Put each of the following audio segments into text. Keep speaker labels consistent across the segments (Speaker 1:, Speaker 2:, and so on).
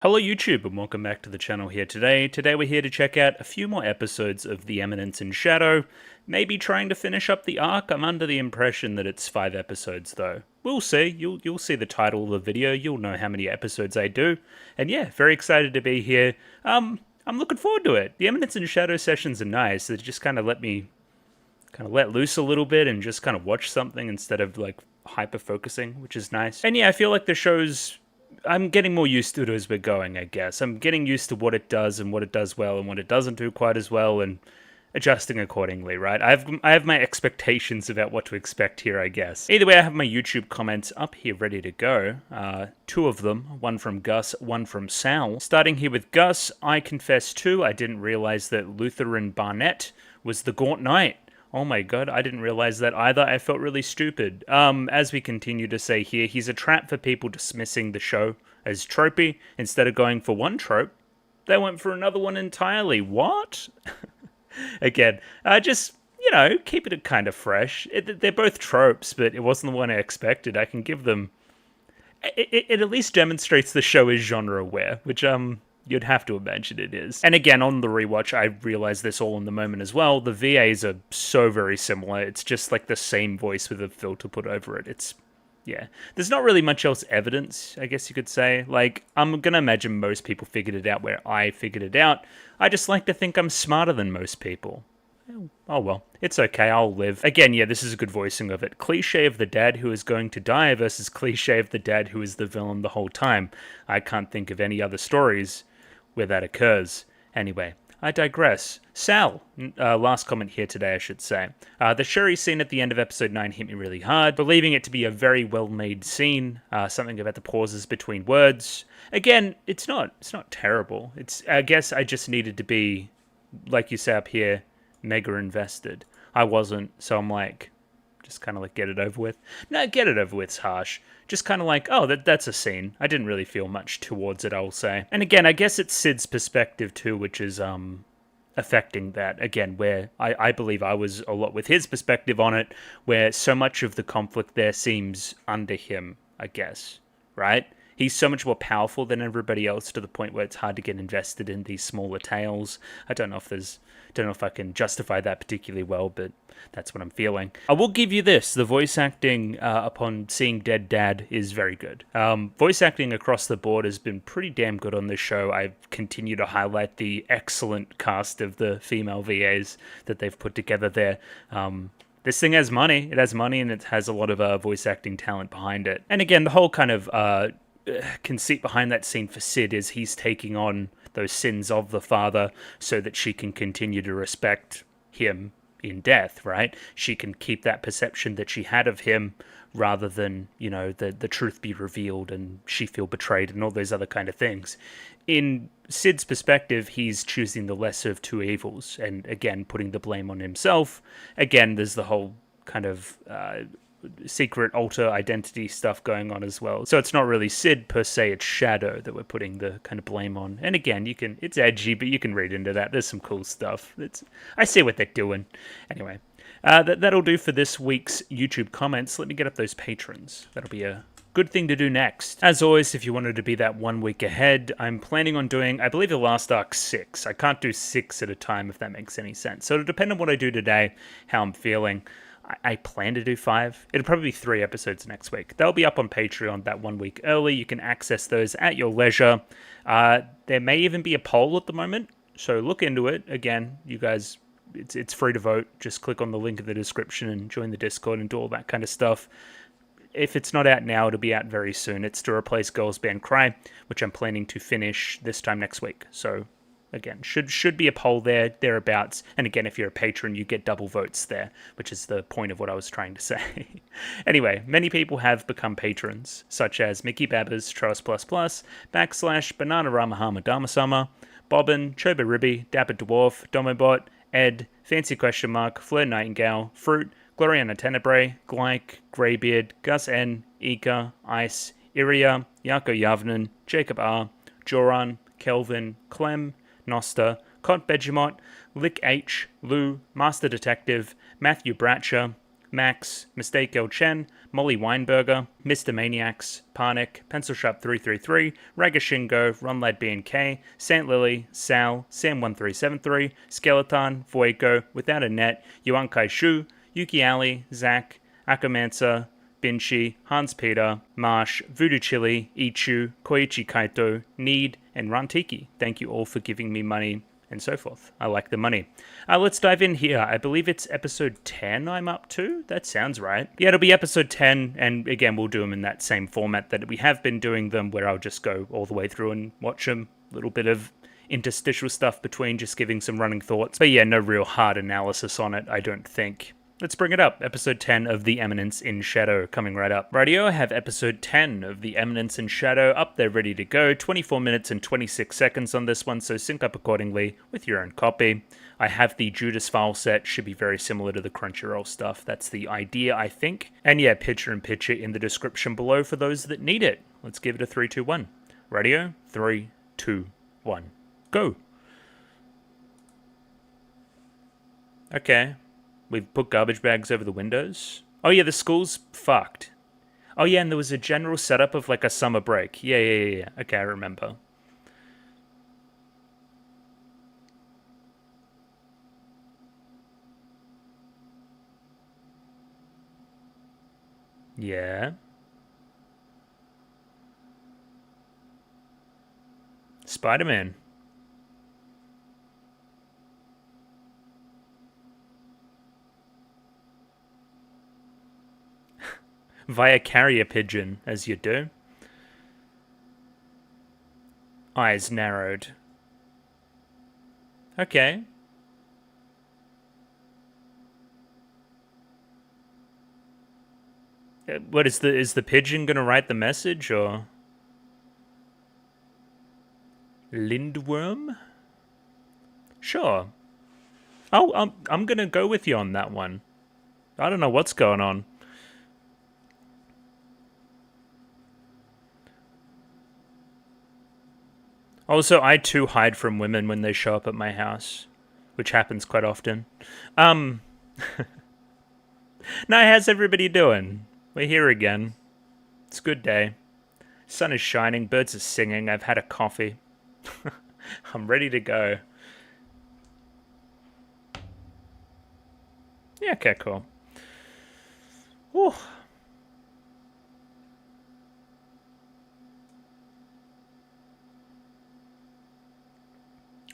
Speaker 1: Hello YouTube and welcome back to the channel here today. Today we're here to check out a few more episodes of the Eminence in Shadow, maybe trying to finish up the arc. I'm under the impression that it's 5 episodes though. We'll see, you'll see the title of the video, you'll know how many episodes I do. And yeah, very excited to be here. I'm looking forward to it. The Eminence in Shadow sessions are nice. They just kind of let me let loose a little bit and just kind of watch something instead of like hyper focusing, which is nice. And yeah, I feel like the show's I'm getting more used to it as we're going, I guess. I'm getting used to what it does and what it does well and what it doesn't do quite as well and adjusting accordingly, right? I have my expectations about what to expect here, I guess. Either way, I have my YouTube comments up here ready to go. Two of them, one from Gus, one from Sal. Starting here with Gus, I confess too, I didn't realize that Lutheran Barnett was the Gaunt Knight. Oh my god, I didn't realize that either. I felt really stupid. As we continue to say here, he's a trap for people dismissing the show as tropey. Instead of going for one trope, they went for another one entirely. What? Again, just, keep it kind of fresh. They're both tropes, but it wasn't the one I expected. I can give them... It at least demonstrates the show is genre-aware, which, you'd have to imagine it is. And again, on the rewatch, I realized this all in the moment as well. The VAs are so very similar. It's just like the same voice with a filter put over it. Yeah. There's not really much else evidence, I guess you could say. Like, I'm gonna imagine most people figured it out where I figured it out. I just like to think I'm smarter than most people. Oh well, it's okay, I'll live. Again, yeah, this is a good voicing of it. Cliche of the dad who is going to die versus cliche of the dad who is the villain the whole time. I can't think of any other stories where that occurs. Anyway, I digress. Sal, last comment here today, I should say. The Shuri scene at the end of episode 9 hit me really hard, believing it to be a very well-made scene, something about the pauses between words. Again, it's not terrible. I guess I just needed to be, like you say up here, mega invested. I wasn't, so I'm like, just kind of like get it over with. No, get it over with's harsh. Just kind of like, oh, that's a scene. I didn't really feel much towards it, I'll say. And again, I guess it's Sid's perspective too, which is affecting that. Again, where I believe I was a lot with his perspective on it, where so much of the conflict there seems under him, I guess, right? He's so much more powerful than everybody else to the point where it's hard to get invested in these smaller tales. I don't know if I can justify that particularly well, but that's what I'm feeling. I will give you this. The voice acting upon seeing Dead Dad is very good. Voice acting across the board has been pretty damn good on this show. I continue to highlight the excellent cast of the female VAs that they've put together there. This thing has money. It has money and it has a lot of voice acting talent behind it. And again, the whole kind of conceit behind that scene for Sid is he's taking on those sins of the father so that she can continue to respect him in death, right? She can keep that perception that she had of him rather than, the truth be revealed and she feel betrayed and all those other kind of things. In Sid's perspective, he's choosing the lesser of two evils and, again, putting the blame on himself. Again, there's the whole kind of secret alter identity stuff going on as well. So it's not really Sid per se, it's Shadow that we're putting the kind of blame on. And again, it's edgy, but you can read into that. There's some cool stuff. I see what they're doing. Anyway, that'll do for this week's YouTube comments. Let me get up those patrons. That'll be a good thing to do next. As always, if you wanted to be that 1 week ahead, I'm planning on doing, I believe the last arc 6. I can't do 6 at a time if that makes any sense. So it'll depend on what I do today, how I'm feeling. I plan to do 5. It'll probably be 3 episodes next week. They'll be up on Patreon that 1 week early. You can access those at your leisure. There may even be a poll at the moment, so look into it. Again, you guys, it's free to vote. Just click on the link in the description and join the Discord and do all that kind of stuff. If it's not out now, it'll be out very soon. It's to replace Girls Band Cry, which I'm planning to finish this time next week. So again, should be a poll thereabouts. And again, if you're a patron, you get double votes there, which is the point of what I was trying to say. Anyway, many people have become patrons, such as Mickey Babbers, Troas++, / Banana Ramahama Damasama, Bobbin, Choba Ribby, Dapper Dwarf, Domobot, Ed, Fancy Question Mark, Fleur Nightingale, Fruit, Gloriana Tenebrae, Glyke, Greybeard, Gus N, Ika, Ice, Iria, Yako Yavnan, Jacob R, Joran, Kelvin, Clem, Nosta, Cot Begemot, Lick H, Lou, Master Detective, Matthew Bratcher, Max, Mistake El Chen, Molly Weinberger, Mr. Maniacs, Parnick, Pencil Sharp 333, Ragashingo, Ronlad BNK, Sant Lily, Sal, Sam1373, Skeleton, Voiko, Without a Net, Yuan Kai Shu, Yuki Ali, Zach, Akamansa, Binshi, Hans Peter, Marsh, Voodoo Chili, Ichu, Koichi Kaito, Need, and Rantiki. Thank you all for giving me money and so forth. I like the money. Let's dive in here. I believe it's episode 10 I'm up to. That sounds right. Yeah, it'll be episode 10, and again, we'll do them in that same format that we have been doing them, where I'll just go all the way through and watch them. A little bit of interstitial stuff between, just giving some running thoughts. But yeah, no real hard analysis on it, I don't think. Let's bring it up. Episode 10 of The Eminence in Shadow coming right up. Radio, I have episode 10 of The Eminence in Shadow up there ready to go. 24 minutes and 26 seconds on this one, so sync up accordingly with your own copy. I have the Judas file set, should be very similar to the Crunchyroll stuff. That's the idea, I think. And yeah, picture in the description below for those that need it. Let's give it a 3, 2, 1. Radio, 3, 2, 1. Go. Okay. We've put garbage bags over the windows. Oh yeah, the school's fucked. Oh yeah, and there was a general setup of like a summer break. Yeah. Okay, I remember. Yeah. Spider-Man. Via carrier pigeon, as you do. Eyes narrowed. Okay. What is the pigeon gonna write the message, or Lindworm? Sure. Oh, I'm gonna go with you on that one. I don't know what's going on. Also, I too hide from women when they show up at my house, which happens quite often. Now, how's everybody doing? We're here again. It's a good day. Sun is shining, birds are singing, I've had a coffee. I'm ready to go. Yeah, okay, cool. Whew.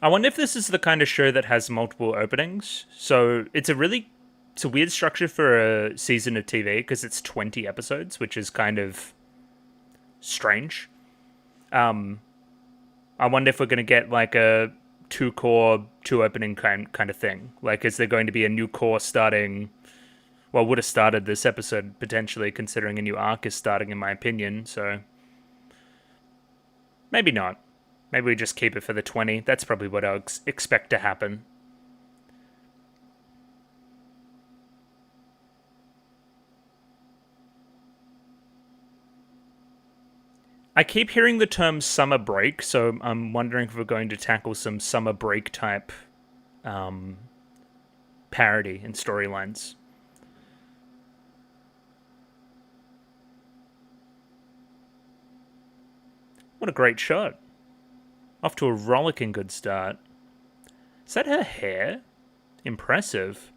Speaker 1: I wonder if this is the kind of show that has multiple openings. So it's a weird structure for a season of TV because it's 20 episodes, which is kind of strange. I wonder if we're going to get like a 2 core, 2 opening kind of thing. Like, is there going to be a new core starting? Well, would have started this episode potentially, considering a new arc is starting, in my opinion. So maybe not. Maybe we just keep it for the 20. That's probably what I'll expect to happen. I keep hearing the term summer break, so I'm wondering if we're going to tackle some summer break type parody and storylines. What a great shot. Off to a rollicking good start. Is that her hair? Impressive.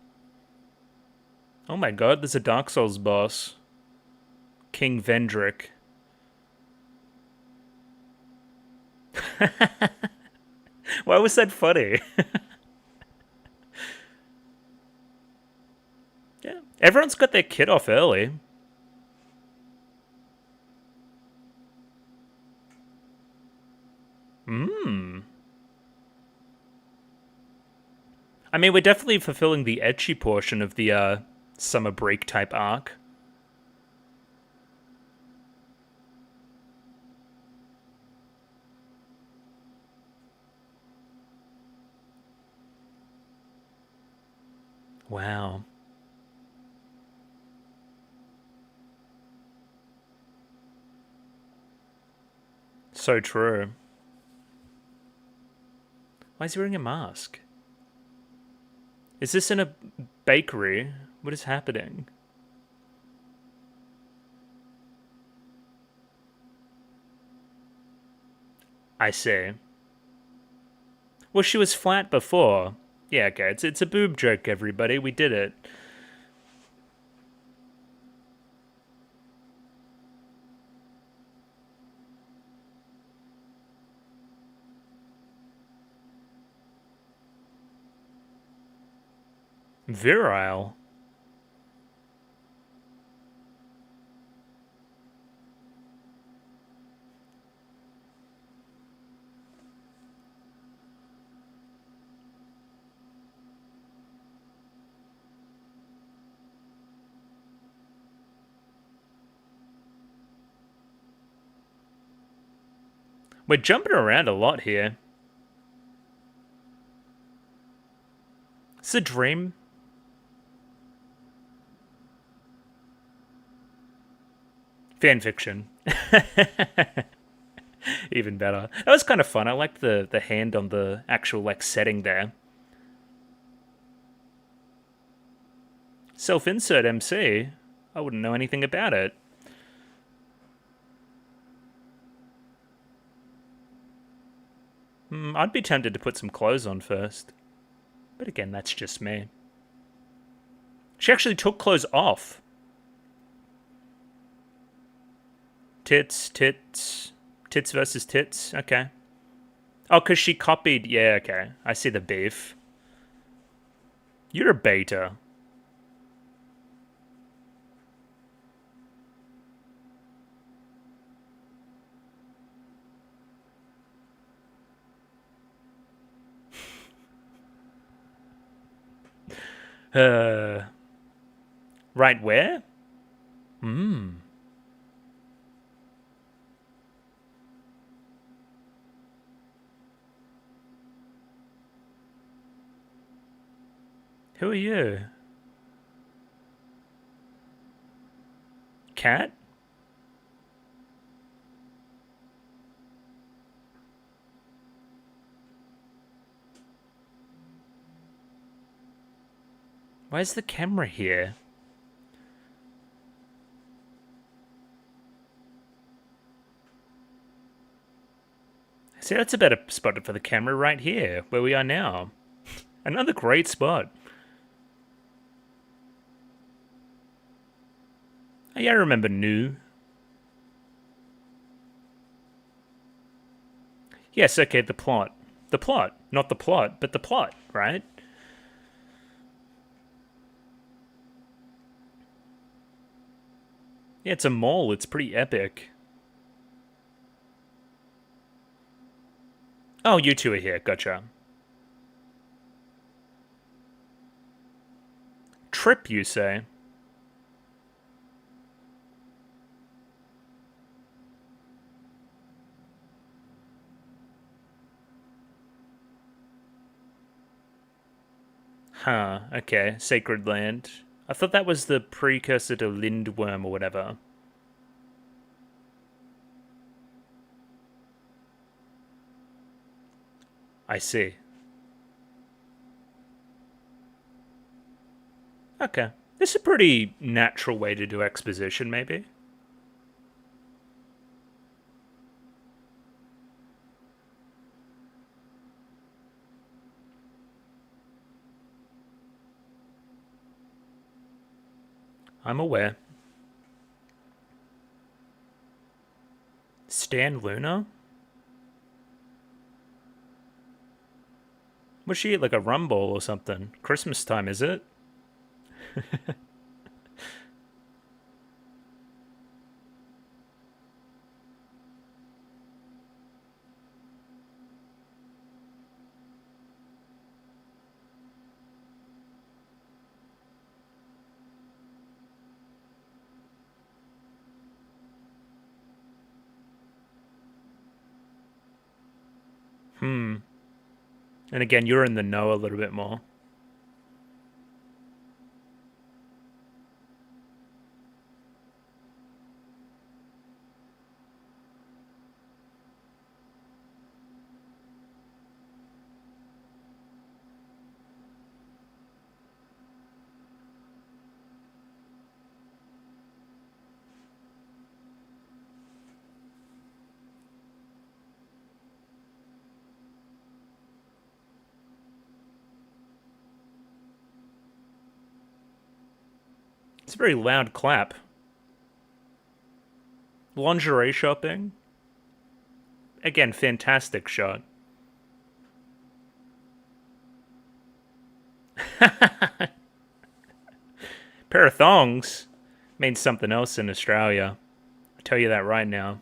Speaker 1: Oh my god, there's a Dark Souls boss. King Vendrick. Why was that funny? Yeah, everyone's got their kit off early. I mean, we're definitely fulfilling the ecchi portion of the summer break type arc. Wow. So true. Why is he wearing a mask? Is this in a bakery? What is happening? I see. Well, she was flat before. Yeah, okay. It's a boob joke, everybody. We did it. Virile. We're jumping around a lot here. It's a dream. Fanfiction. Even better. That was kind of fun. I liked the hand on the actual like setting there. Self-insert MC. I wouldn't know anything about it. I'd be tempted to put some clothes on first. But again, that's just me. She actually took clothes off. Tits, tits. Tits versus tits. Okay. Oh, because she copied. Yeah, okay. I see the beef. You're a beta. Right where? Who are you? Cat? Where's the camera here? See, that's a better spot for the camera right here, where we are now. Another great spot. Oh, yeah, I remember New. Yes, okay, the plot. The plot. Not the plot, but the plot, right? Yeah, it's a mall. It's pretty epic. Oh, you two are here. Gotcha. Trip, you say? Huh, okay. Sacred Land. I thought that was the precursor to Lindworm or whatever. I see. Okay. This is a pretty natural way to do exposition, maybe. I'm aware. Stan Luna? Was she at like a rumble or something? Christmas time, is it? And again, you're in the know a little bit more. It's a very loud clap. Lingerie shopping. Again, fantastic shot. Pair of thongs means something else in Australia. I'll tell you that right now.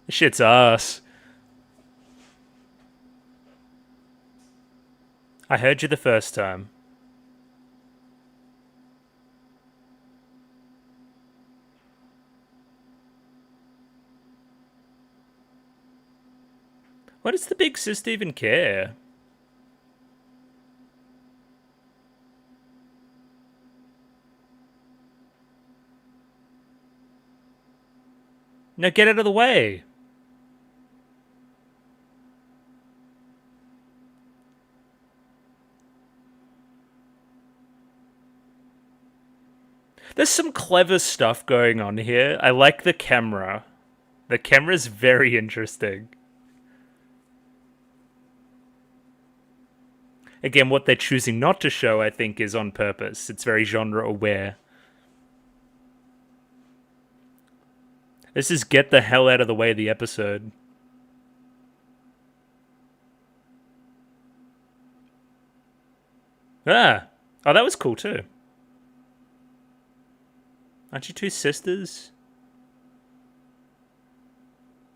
Speaker 1: This shit's ass. I heard you the first time. Why does the big sister even care? No, get out of the way. There's some clever stuff going on here. I like the camera. The camera's very interesting. Again, what they're choosing not to show, I think, is on purpose. It's very genre aware. This is get the hell out of the way of the episode. Ah! Oh, that was cool too. Aren't you two sisters?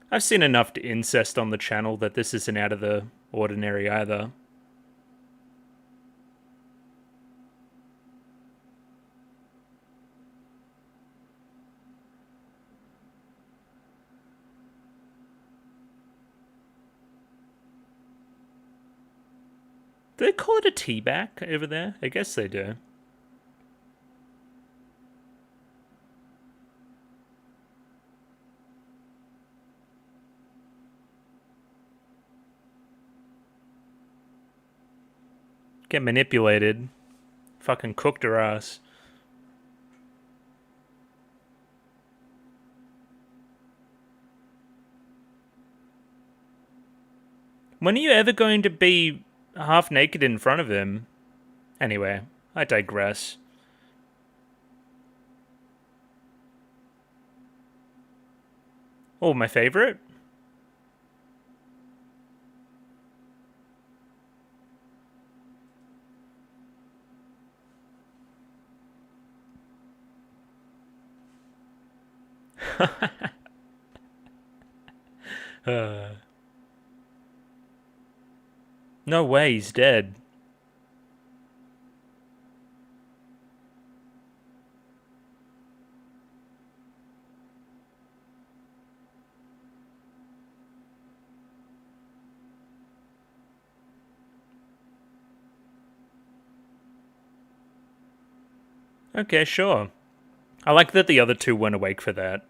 Speaker 1: I've seen enough incest on the channel that this isn't out of the ordinary either. Do they call it a tea bag over there? I guess they do. Get manipulated. Fucking cooked her ass. When are you ever going to be half naked in front of him? Anyway, I digress. Oh, my favorite? No way, he's dead. Okay, sure. I like that the other two weren't awake for that.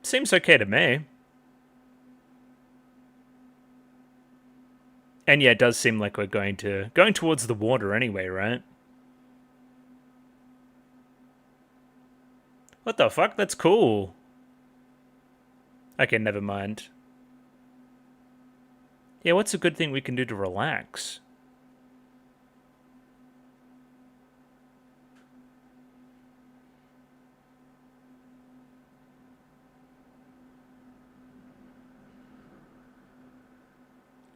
Speaker 1: Seems okay to me. And yeah, it does seem like we're going towards the water anyway, right? What the fuck? That's cool. Okay, never mind. Yeah, what's a good thing we can do to relax?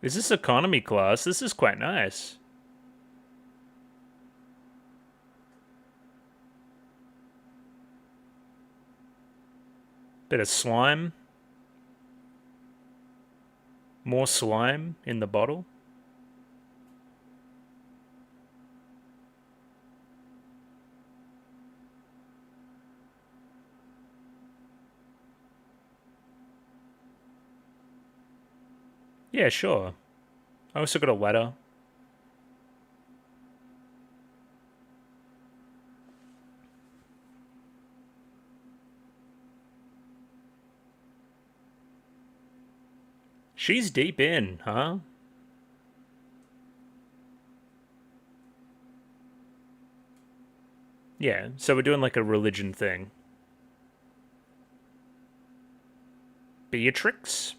Speaker 1: Is this economy class? This is quite nice. Bit of slime. More slime in the bottle. Yeah, sure. I also got a letter. She's deep in, huh? Yeah, so we're doing like a religion thing. Beatrix?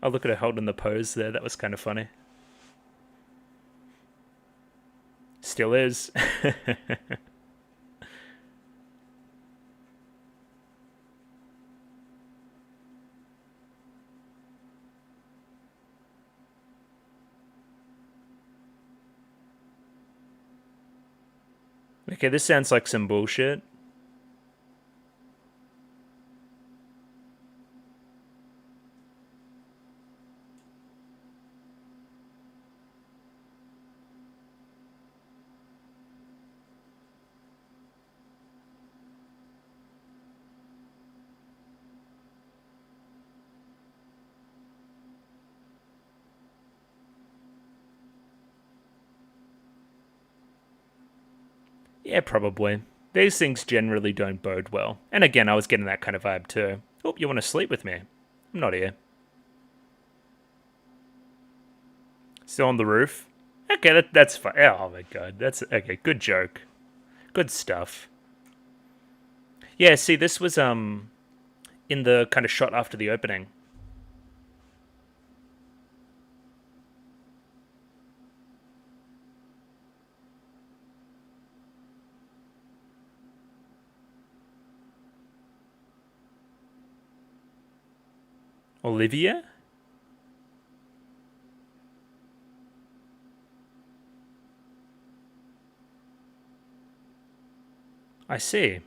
Speaker 1: Oh, look at her holding the pose there. That was kind of funny. Still is. Okay, this sounds like some bullshit. Yeah, probably. These things generally don't bode well. And again, I was getting that kind of vibe too. Oh, you want to sleep with me? I'm not here. Still on the roof? Okay, that's fine. Oh my god, that's okay. Good joke. Good stuff. Yeah, see, this was in the kind of shot after the opening. Olivia? I see.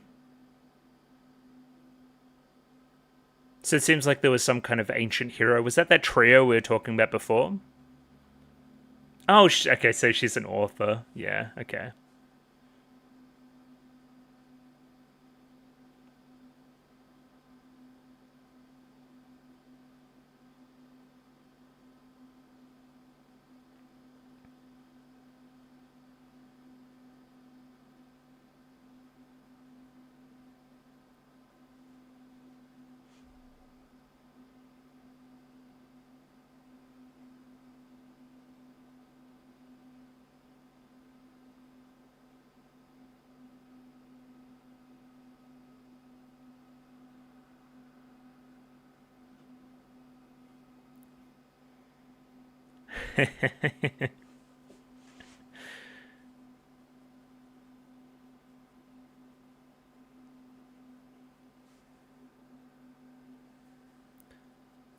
Speaker 1: So it seems like there was some kind of ancient hero. Was that trio we were talking about before? Oh, okay, so she's an author. Yeah, okay.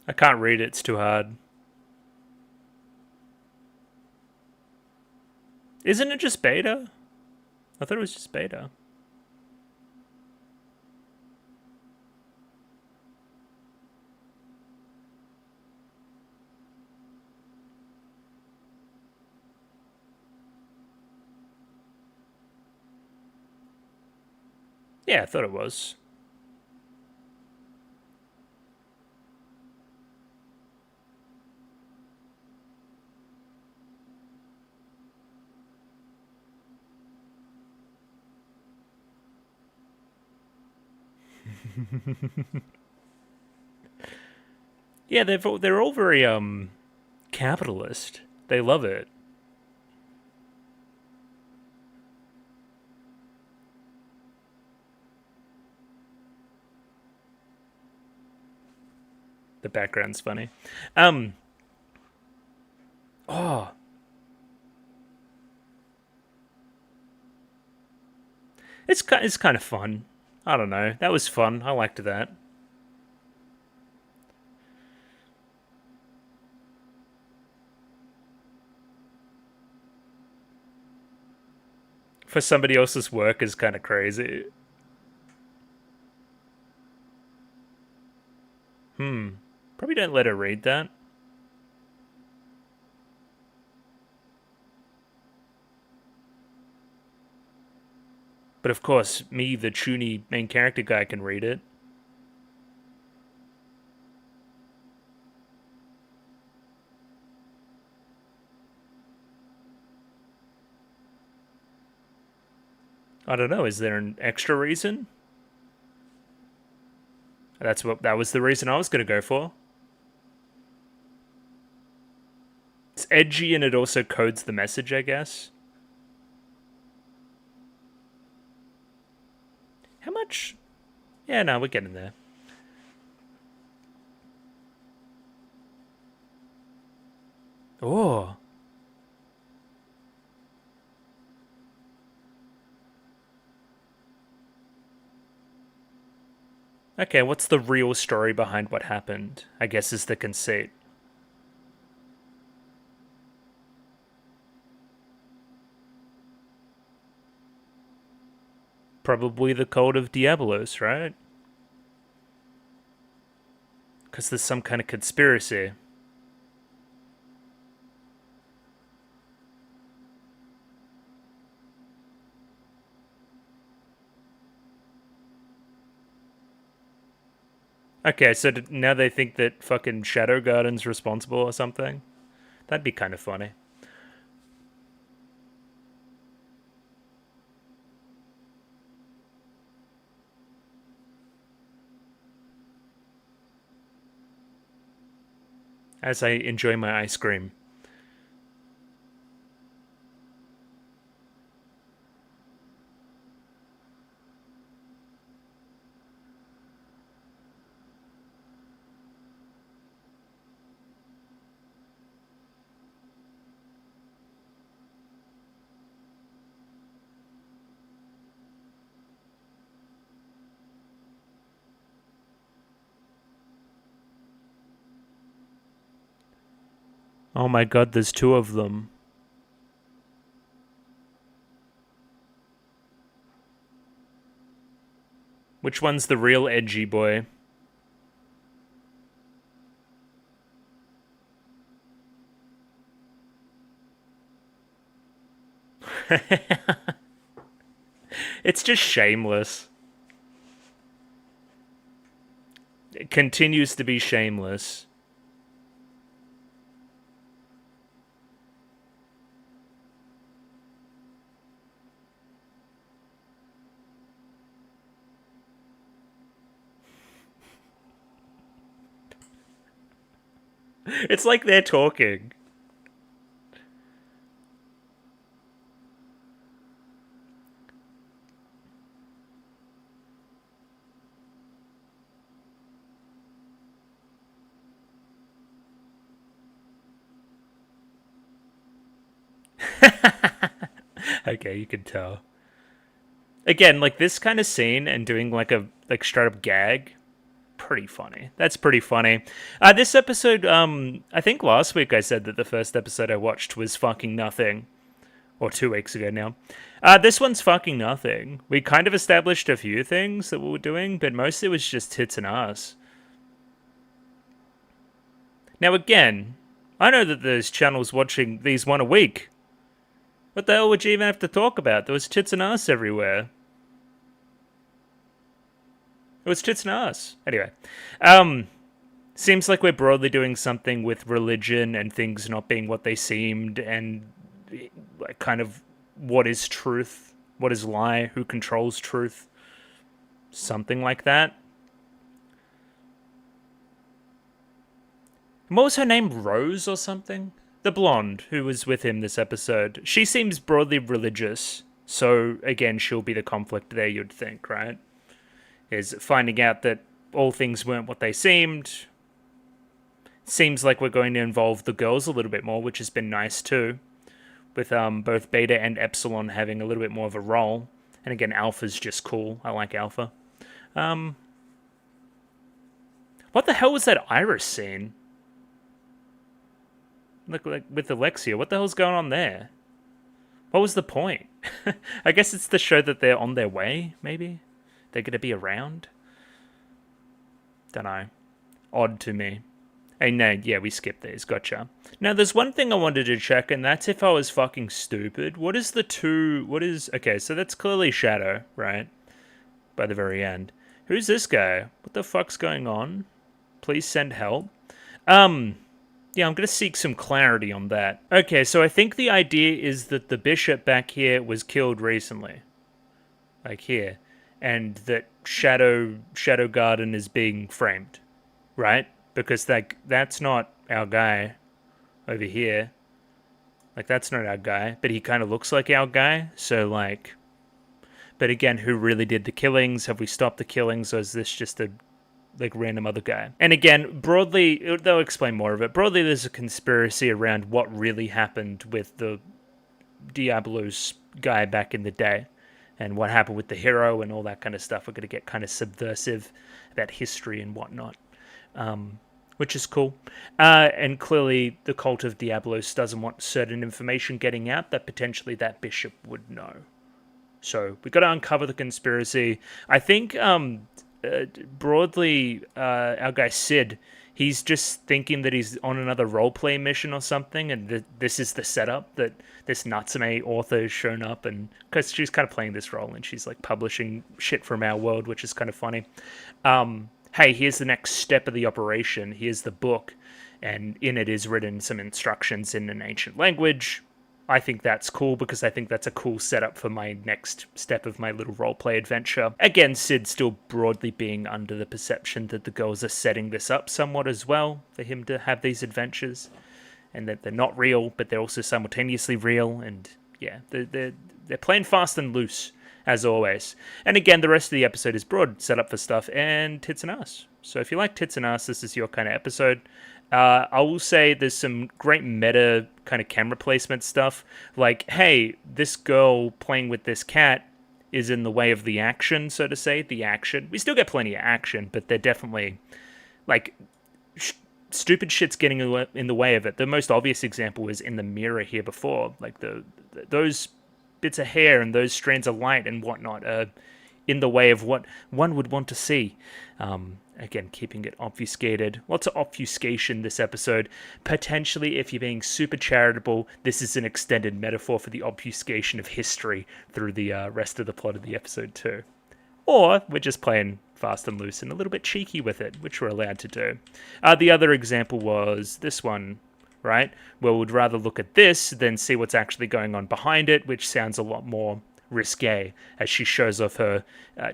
Speaker 1: I can't read it, it's too hard. Isn't it just beta? I thought it was just beta. Yeah, I thought it was. Yeah, they're all very capitalist. They love it. The background's funny. Um oh, it's kind of fun. I don't know. That was fun. I liked that. For somebody else's work is kind of crazy. Probably don't let her read that. But of course, me, the Chuny main character guy, can read it. I don't know, is there an extra reason? That was the reason I was going to go for. It's edgy and it also codes the message, I guess. How much? Yeah, no, we're getting there. Oh. Okay, what's the real story behind what happened? I guess is the conceit. Probably the cult of Diabolos, right? Because there's some kind of conspiracy. Okay, so now they think that fucking Shadow Garden's responsible or something? That'd be kind of funny. As I enjoy my ice cream. Oh my god, there's two of them. Which one's the real edgy boy? It's just shameless. It continues to be shameless. It's like they're talking. Okay, you can tell. Again, like this kind of scene and doing like a straight up gag, pretty funny. That's pretty funny. This episode, I think last week I said that the first episode I watched was fucking nothing, or 2 weeks ago now. This one's fucking nothing. We kind of established a few things that we were doing, but mostly it was just tits and ass. Now again, I know that there's channels watching these one a week. What the hell would you even have to talk about? There was tits and ass everywhere. It was tits and ass. Anyway, seems like we're broadly doing something with religion and things not being what they seemed, and like kind of what is truth, what is lie, who controls truth, something like that. And what was her name? Rose or something? The blonde who was with him this episode. She seems broadly religious, so again, she'll be the conflict there, you'd think, right? Is finding out that all things weren't what they seemed. Seems like we're going to involve the girls a little bit more, which has been nice too, with both Beta and Epsilon having a little bit more of a role. And again, Alpha's just cool. I like Alpha. What the hell was that Iris scene? Like with Alexia, what the hell's going on there? What was the point? I guess it's to show that they're on their way, maybe? They're going to be around? Don't know. Odd to me. Hey, no, yeah, we skipped these. Gotcha. Now, there's one thing I wanted to check, and that's if I was fucking stupid. What is the two... What is... Okay, so that's clearly Shadow, right? By the very end. Who's this guy? What the fuck's going on? Please send help. Yeah, I'm going to seek some clarity on that. Okay, so I think the idea is that the bishop back here was killed recently. like here, and that Shadow Garden is being framed, right? Because like that's not our guy over here. Like that's not our guy, but he kind of looks like our guy. So like, but again, who really did the killings? Have we stopped the killings, or is this just a like random other guy? And again, broadly, they'll explain more of it. Broadly, there's a conspiracy around what really happened with the Diablo's guy back in the day, and what happened with the hero and all that kind of stuff. We're going to get kind of subversive about history and whatnot, which is cool. And clearly, the cult of Diablos doesn't want certain information getting out that potentially that bishop would know. So we've got to uncover the conspiracy. I think broadly, our guy Sid, he's just thinking that he's on another roleplay mission or something, and this is the setup that this Natsume author has shown up, and because she's kind of playing this role and she's like publishing shit from our world, which is kind of funny. Hey, here's the next step of the operation. Here's the book, and in it is written some instructions in an ancient language. I think that's cool because I think that's a cool setup for my next step of my little roleplay adventure. Again, Sid still broadly being under the perception that the girls are setting this up somewhat as well for him to have these adventures, and that they're not real, but they're also simultaneously real. And yeah, they're playing fast and loose as always. And again, the rest of the episode is broad setup for stuff and tits and ass. So if you like tits and ass, this is your kind of episode. I will say there's some great meta kind of camera placement stuff. Like, hey, this girl playing with this cat is in the way of the action, so to say. The action. We still get plenty of action, but they're definitely, like, stupid shit's getting in the way of it. The most obvious example is in the mirror here before. Like, those bits of hair and those strands of light and whatnot are in the way of what one would want to see. Again, keeping it obfuscated. Lots of obfuscation this episode. Potentially, if you're being super charitable, this is an extended metaphor for the obfuscation of history through the rest of the plot of the episode too. Or we're just playing fast and loose and a little bit cheeky with it, which we're allowed to do. The other example was this one, right? Where we'd rather look at this than see what's actually going on behind it, which sounds a lot more risque as she shows off her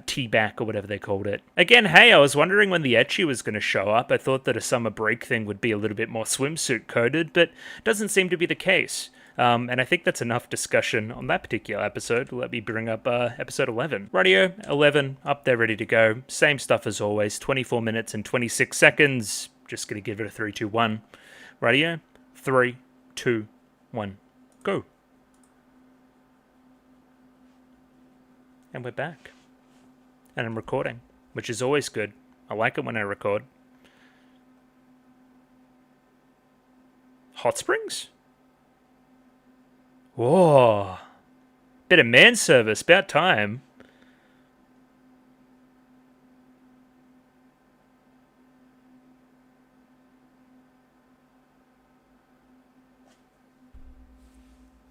Speaker 1: tea back or whatever they called it. Again, hey, I was wondering when the ecchi was going to show up. I thought that a summer break thing would be a little bit more swimsuit coded, but doesn't seem to be the case. And I think that's enough discussion on that particular episode. Let me bring up episode 11. Radio 11 up there ready to go. Same stuff as always. 24 minutes and 26 seconds. Just going to give it a 3, 2, 1. Radio 3, 2, 1. Go. And we're back. And I'm recording, which is always good. I like it when I record. Hot Springs? Whoa. Bit of man service, about time.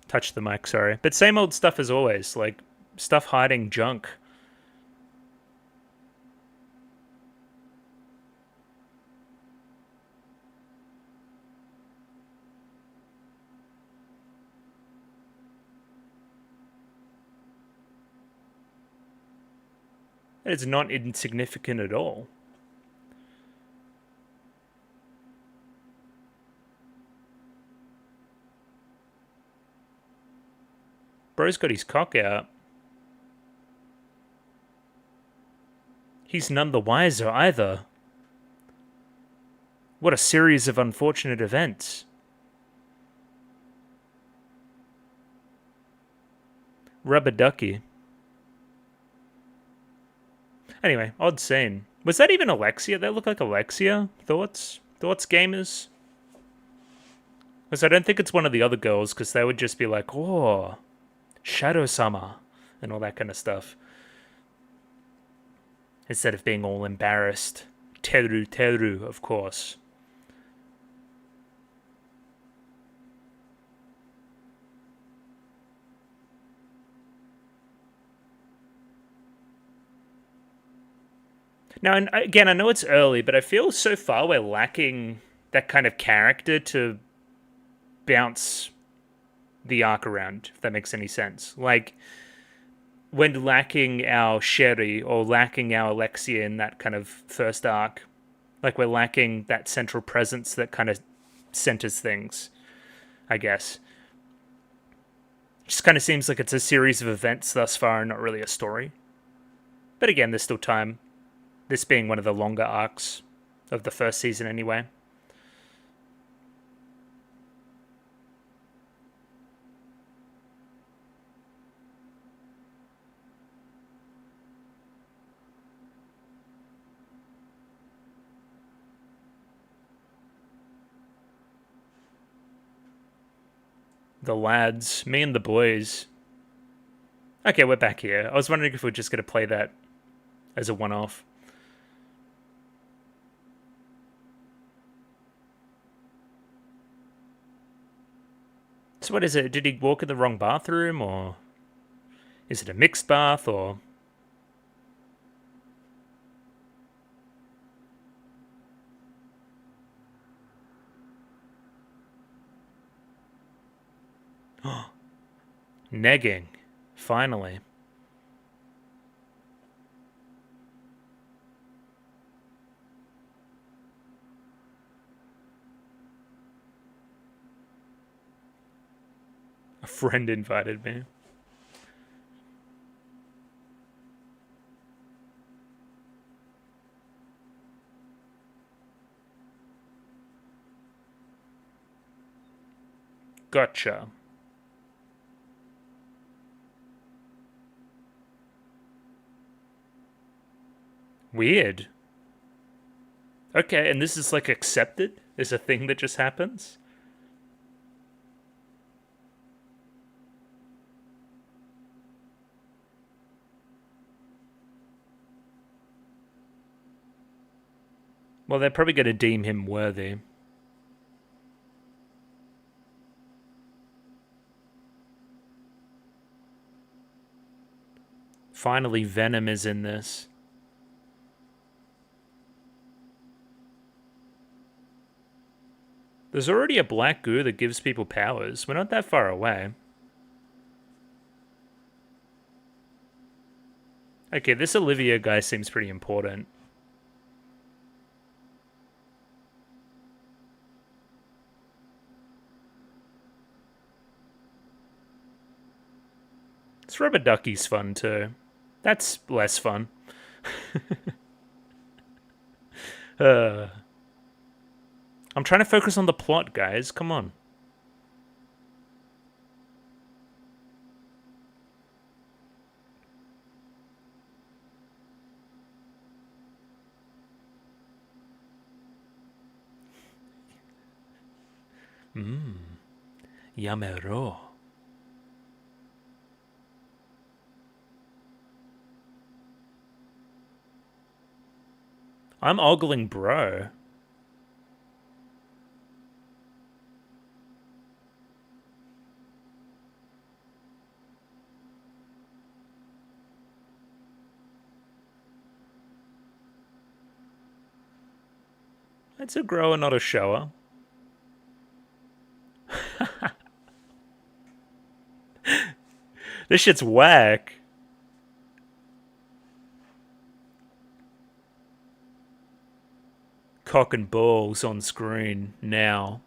Speaker 1: Touch the mic, sorry. But same old stuff as always, like stuff hiding junk. It's not insignificant at all. Bro's got his cock out. He's none the wiser either. What a series of unfortunate events. Rubber ducky. Anyway, odd scene. Was that even Alexia? That looked like Alexia? Thoughts? Thoughts, gamers? Because I don't think it's one of the other girls, because they would just be like, oh, Shadow-sama, and all that kind of stuff. Instead of being all embarrassed. Teru, of course. Now, and again, I know it's early, but I feel so far we're lacking that kind of character to bounce the arc around, if that makes any sense. Like, when lacking our Sherry or lacking our Alexia in that kind of first arc. Like we're lacking that central presence that kind of centers things, I guess. Just kind of seems like it's a series of events thus far and not really a story. But again, there's still time. This being one of the longer arcs of the first season anyway. The lads, me and the boys. Okay, we're back here. I was wondering if we're just going to play that as a one-off. So what is it? Did he walk in the wrong bathroom, or is it a mixed bath, or... Negging. Finally. A friend invited me. Gotcha. Weird. Okay, and this is like accepted? Is a thing that just happens? Well, they're probably going to deem him worthy. Finally, Venom is in this. There's already a black goo that gives people powers. We're not that far away. Okay, this Olivia guy seems pretty important. This rubber ducky's fun too. That's less fun. I'm trying to focus on the plot, guys. Come on. Yamero. I'm ogling bro. It's a grower, not a shower. This shit's whack. Cock and balls on screen now.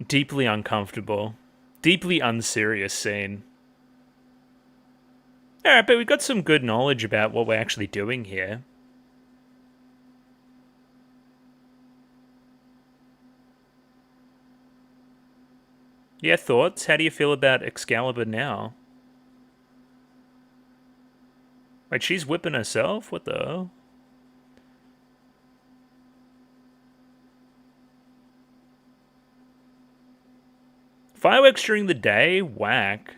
Speaker 1: Deeply uncomfortable. Deeply unserious scene. Alright, but we've got some good knowledge about what we're actually doing here. Yeah, thoughts? How do you feel about Excalibur now? Wait, she's whipping herself? What the hell? Fireworks during the day? Whack.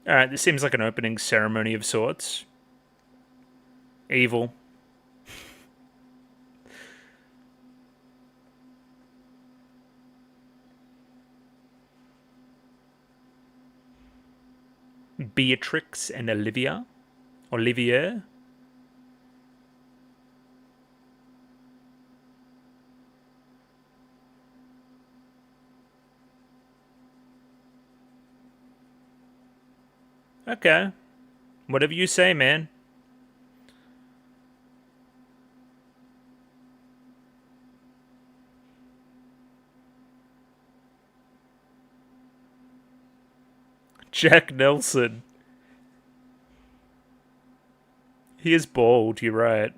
Speaker 1: Alright, this seems like an opening ceremony of sorts. Evil. Beatrix and Olivia. Olivier. Okay. Whatever you say, man. Jack Nelson. He is bald, you're right.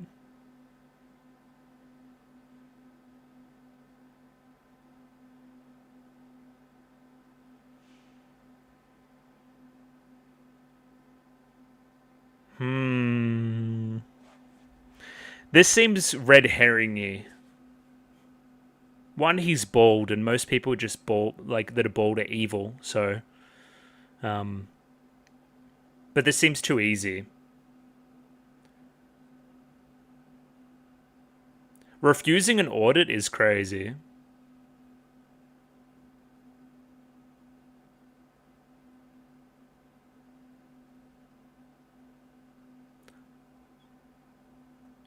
Speaker 1: This seems red herring-y. One, he's bald, and most people just bald, like that are bald are evil. So, but this seems too easy. Refusing an audit is crazy.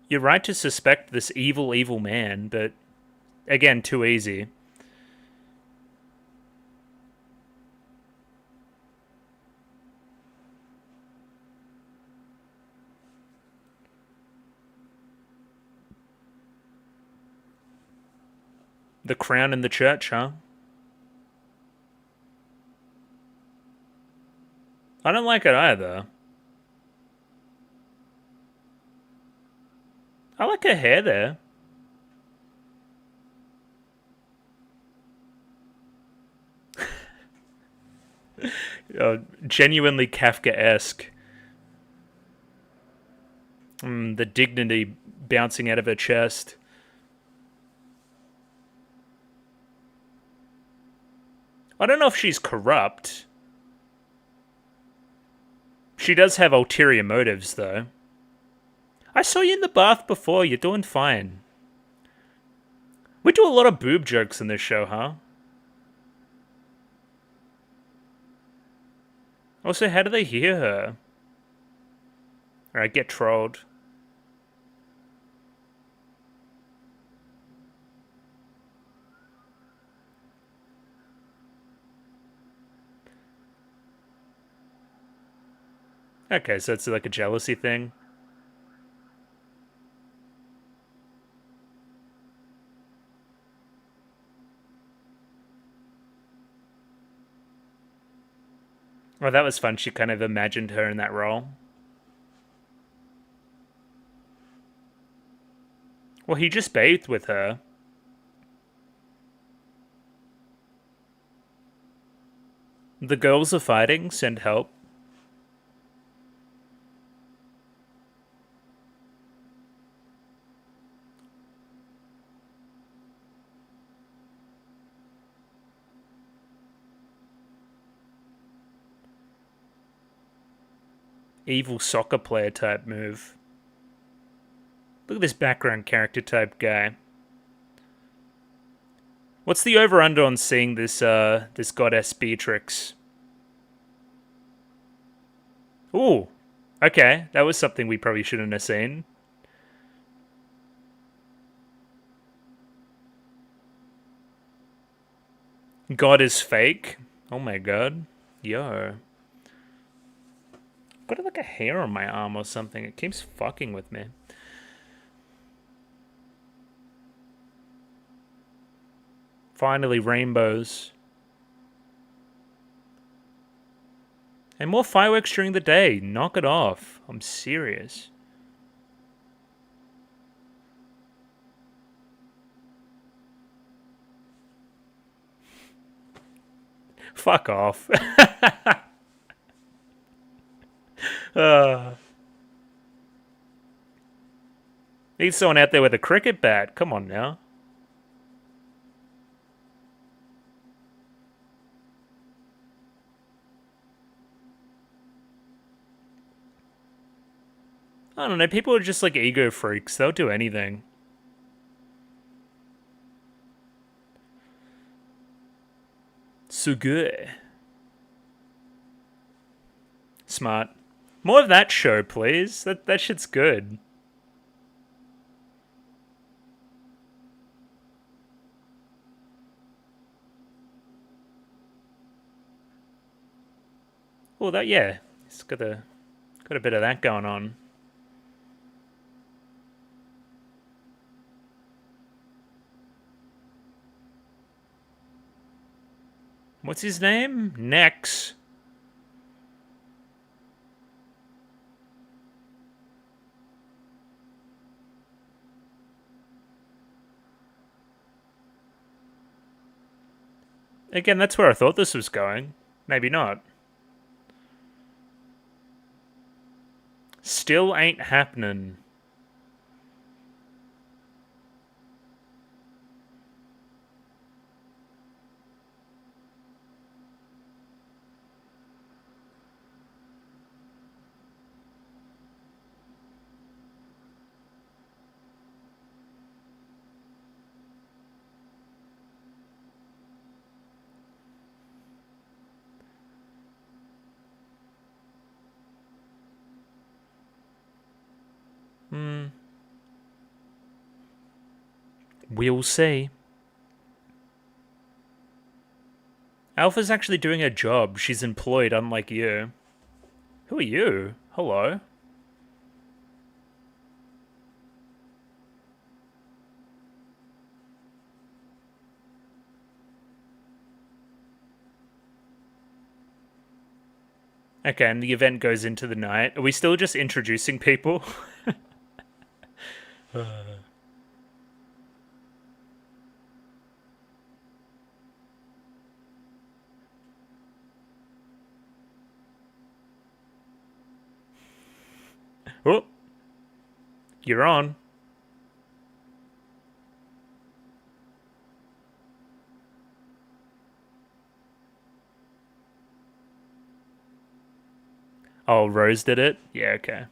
Speaker 1: You're right to suspect this evil man, but again, too easy. The crown in the church, huh? I don't like it either. I like her hair there. Genuinely Kafka-esque. The dignity bouncing out of her chest. I don't know if she's corrupt. She does have ulterior motives, though. I saw you in the bath before. You're doing fine. We do a lot of boob jokes in this show, huh? Also, how do they hear her? Alright, get trolled. Okay, so it's like a jealousy thing. Well, that was fun. She kind of imagined her in that role. Well, he just bathed with her. The girls are fighting. Send help. Evil soccer player type move. Look at this background character type guy. What's the over-under on seeing this this goddess Beatrix? Ooh. Okay, that was something we probably shouldn't have seen. God is fake? Oh my god. Yo. Got like a hair on my arm or something. It keeps fucking with me. Finally, rainbows. And more fireworks during the day. Knock it off. I'm serious. Fuck off. Need someone out there with a cricket bat. Come on now. I don't know. People are just like ego freaks. They'll do anything. Smart. More of that show, please. That shit's good. Well, that yeah, it's got a bit of that going on. What's his name? Nex. Again, that's where I thought this was going. Maybe not. Still ain't happening. We'll see. Alpha's actually doing her job. She's employed, unlike you. Who are you? Hello? Okay, and the event goes into the night. Are we still just introducing people? Oh, you're on. Oh, Rose did it? Yeah, okay.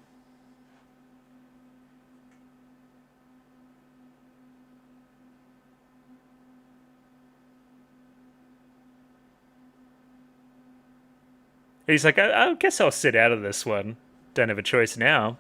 Speaker 1: He's like, I guess I'll sit out of this one. Don't have a choice now.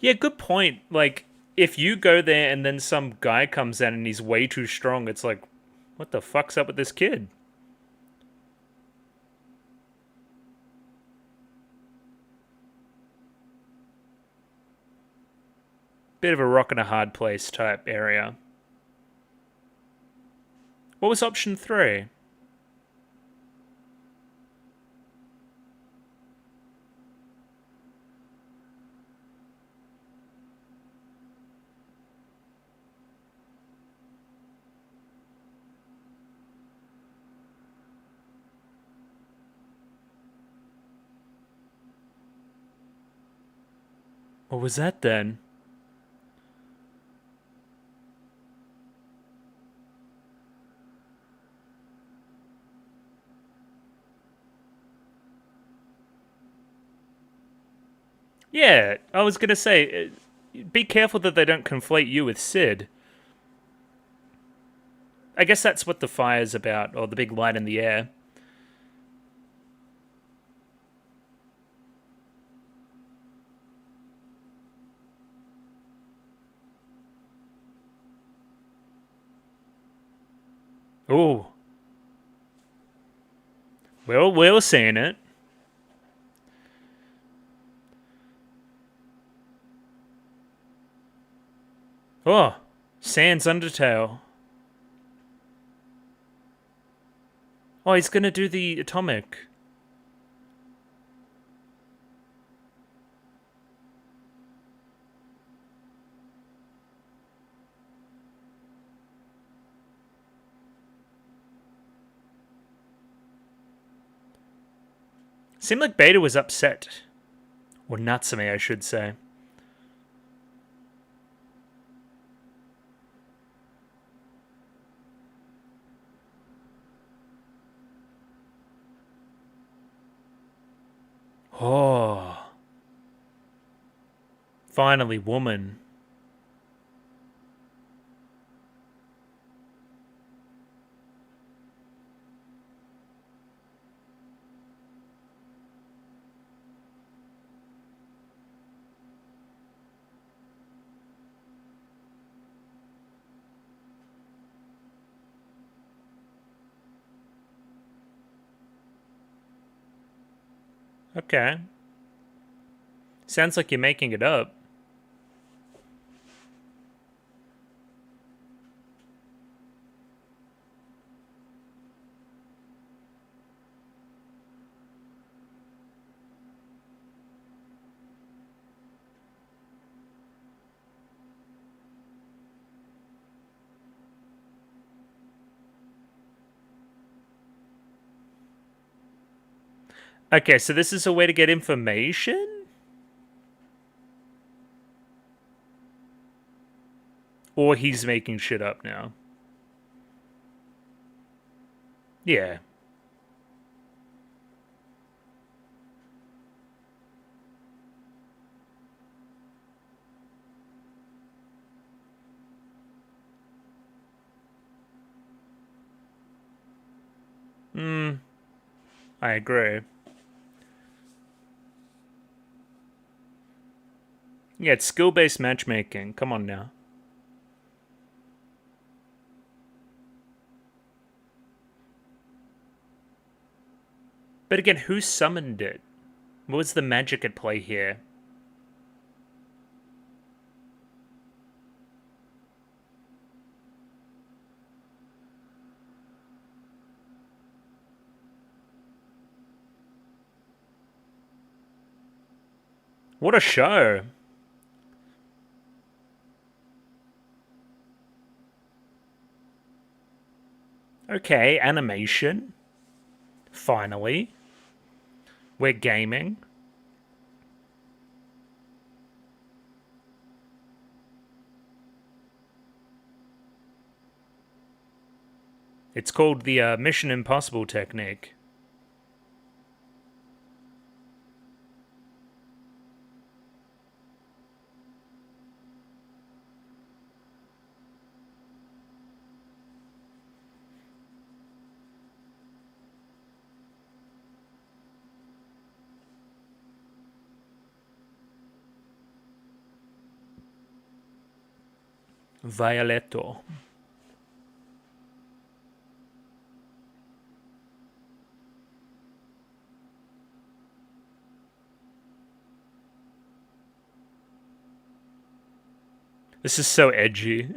Speaker 1: Yeah, good point. Like, if you go there and then some guy comes in and he's way too strong, it's like, what the fuck's up with this kid? Bit of a rock and a hard place type area. What was option 3? What was that then? Yeah, I was gonna say, be careful that they don't conflate you with Sid. I guess that's what the fire's about, or the big light in the air. Ooh. We're seeing it. Oh, Sans Undertale. Oh, he's gonna do the atomic. Seemed like Beta was upset. Or Natsume, I should say. Oh. Finally, woman. Okay. Sounds like you're making it up. Okay, so this is a way to get information? Or he's making shit up now? Yeah. I agree. Yeah, it's skill-based matchmaking. Come on now. But again, who summoned it? What was the magic at play here? What a show. Okay, animation. Finally. We're gaming. It's called the Mission Impossible technique. Violetto. This is so edgy.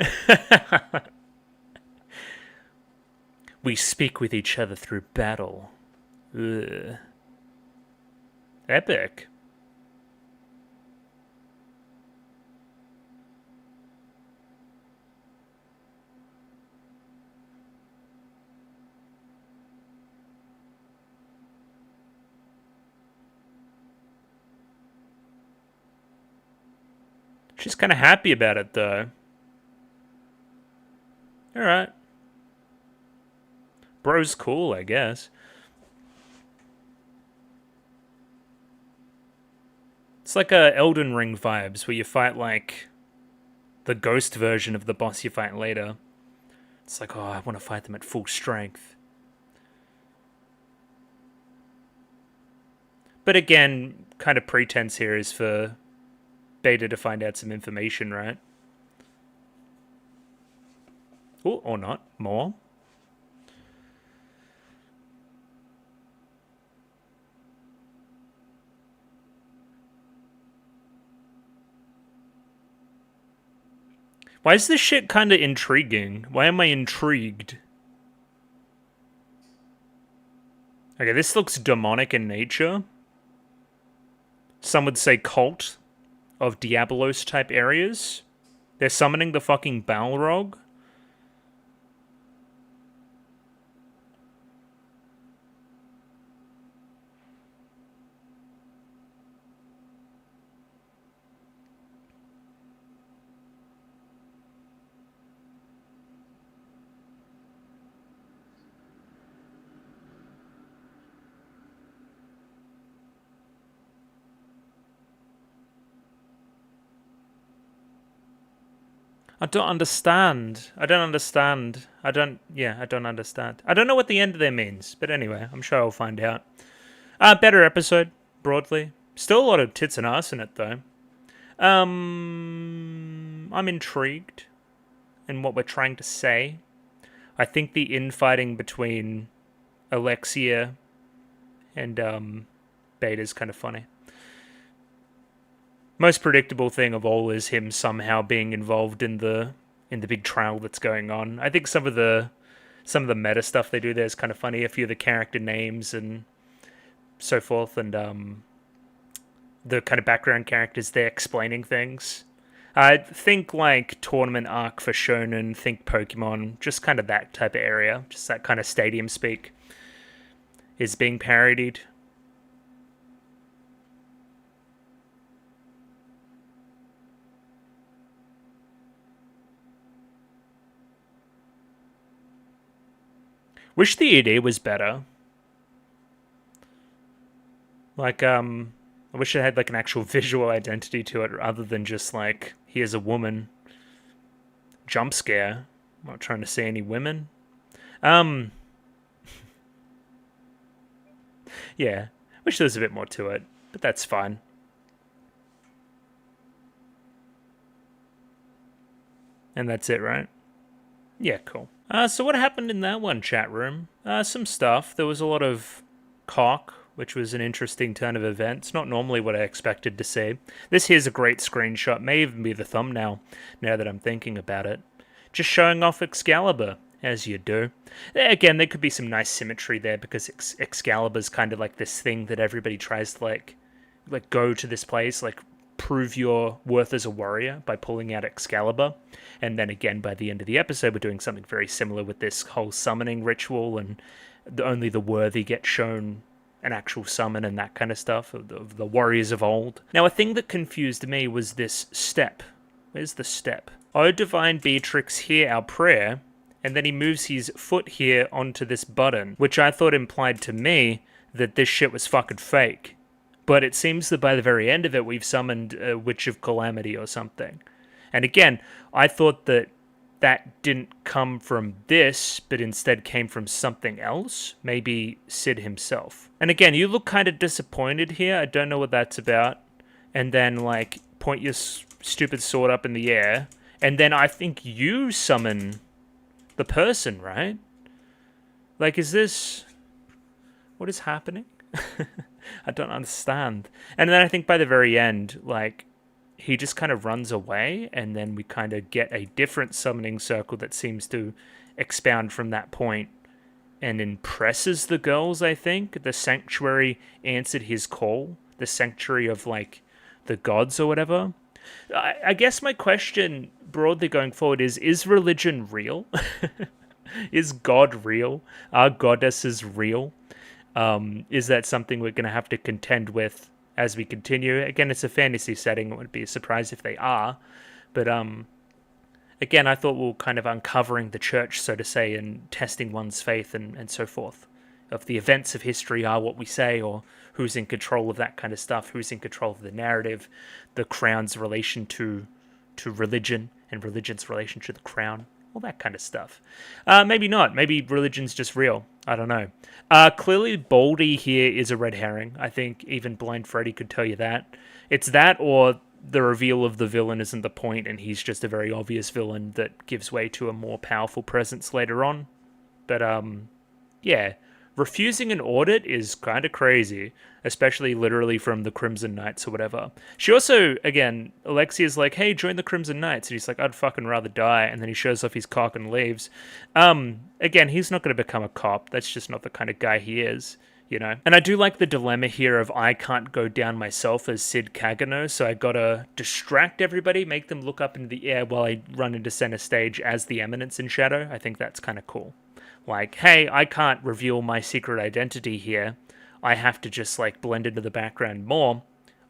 Speaker 1: We speak with each other through battle. Ugh. Epic. She's kind of happy about it, though. Alright. Bro's cool, I guess. It's like Elden Ring vibes, where you fight, like, the ghost version of the boss you fight later. It's like, oh, I want to fight them at full strength. But again, kind of pretense here is for Beta to find out some information, right? Ooh, or not. More. Why is this shit kind of intriguing? Why am I intrigued? Okay, this looks demonic in nature. Some would say cult of Diabolos type areas. They're summoning the fucking Balrog. I don't understand. I don't understand. I don't understand. I don't know what the end of there means, but anyway, I'm sure I'll find out. Better episode, broadly. Still a lot of tits and ass in it, though. I'm intrigued in what we're trying to say. I think the infighting between Alexia and Beta's kind of funny. Most predictable thing of all is him somehow being involved in the big trial that's going on. I think some of the meta stuff they do there is kind of funny. A few of the character names and so forth, and the kind of background characters there explaining things. I think like tournament arc for Shonen, think Pokemon, just kind of that type of area, just that kind of stadium speak is being parodied. Wish the ED was better. Like, I wish it had like an actual visual identity to it rather than just like, here's a woman. Jump scare. I'm not trying to see any women. Yeah. Wish there was a bit more to it, but that's fine. And that's it, right? Yeah, cool. So what happened in that one, chat room? Some stuff. There was a lot of cock, which was an interesting turn of events. Not normally what I expected to see. This here's a great screenshot. May even be the thumbnail, now that I'm thinking about it. Just showing off Excalibur, as you do. Again, there could be some nice symmetry there, because Excalibur's kind of like this thing that everybody tries to like go to this place, like prove your worth as a warrior by pulling out Excalibur. And then again, by the end of the episode, we're doing something very similar with this whole summoning ritual, and only the worthy get shown an actual summon and that kind of stuff of the warriors of old. Now, a thing that confused me was this step. Where's the step? O Divine Beatrix, hear our prayer. And then he moves his foot here onto this button, which I thought implied to me that this shit was fucking fake. But it seems that by the very end of it, we've summoned a Witch of Calamity or something. And again, I thought that didn't come from this, but instead came from something else. Maybe Sid himself. And again, you look kind of disappointed here. I don't know what that's about. And then, like, point your stupid sword up in the air. And then I think you summon the person, right? Like, is this... what is happening? I don't understand. And then I think by the very end, like, he just kind of runs away, and then we kind of get a different summoning circle that seems to expound from that point and impresses the girls, I think. The sanctuary answered his call. The sanctuary of, like, the gods or whatever. I guess my question, broadly going forward, is religion real? Is God real? Are goddesses real? Is that something we're going to have to contend with as we continue? Again, it's a fantasy setting. It wouldn't be a surprise if they are. But again, I thought we were kind of uncovering the church, so to say, and testing one's faith and so forth. If the events of history are what we say, or who's in control of that kind of stuff, who's in control of the narrative, the crown's relation to religion, and religion's relation to the crown, all that kind of stuff. Maybe not. Maybe religion's just real. I don't know. Clearly, Baldy here is a red herring. I think even Blind Freddy could tell you that. It's that, or the reveal of the villain isn't the point, and he's just a very obvious villain that gives way to a more powerful presence later on. But, yeah. Refusing an audit is kind of crazy, especially literally from the Crimson Knights or whatever. She also, again, Alexia's like, hey, join the Crimson Knights. And he's like, I'd fucking rather die. And then he shows off his cock and leaves. Again, he's not going to become a cop. That's just not the kind of guy he is, you know? And I do like the dilemma here of I can't go down myself as Sid Kagano, so I gotta distract everybody, make them look up into the air while I run into center stage as the Eminence in shadow. I think that's kind of cool. Like, hey, I can't reveal my secret identity here. I have to just, like, blend into the background more.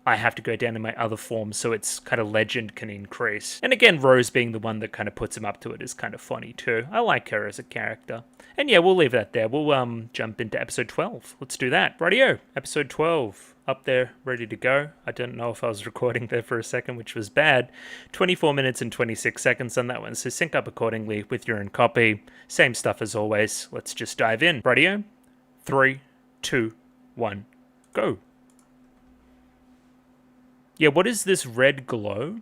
Speaker 1: I have to go down in my other form, so its kind of legend can increase. And again, Rose being the one that kind of puts him up to it is kind of funny too. I like her as a character. And yeah, we'll leave that there. We'll jump into episode 12. Let's do that. Rightio, episode 12. Up there, ready to go. I don't know if I was recording there for a second, which was bad. 24 minutes and 26 seconds on that one, so sync up accordingly with your own copy. Same stuff as always. Let's just dive in. Rightio, 3, 2, 1, go. Yeah, what is this red glow?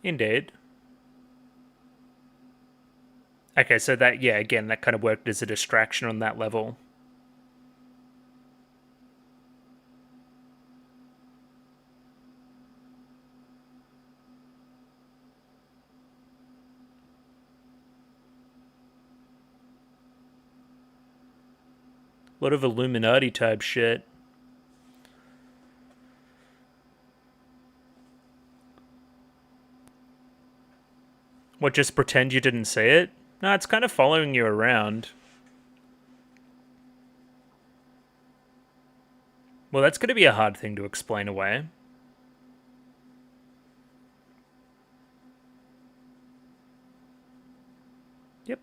Speaker 1: Indeed. Okay, so that, yeah, again, that kind of worked as a distraction on that level. A lot of Illuminati type shit. What, just pretend you didn't see it? No, it's kind of following you around. Well, that's going to be a hard thing to explain away. Yep.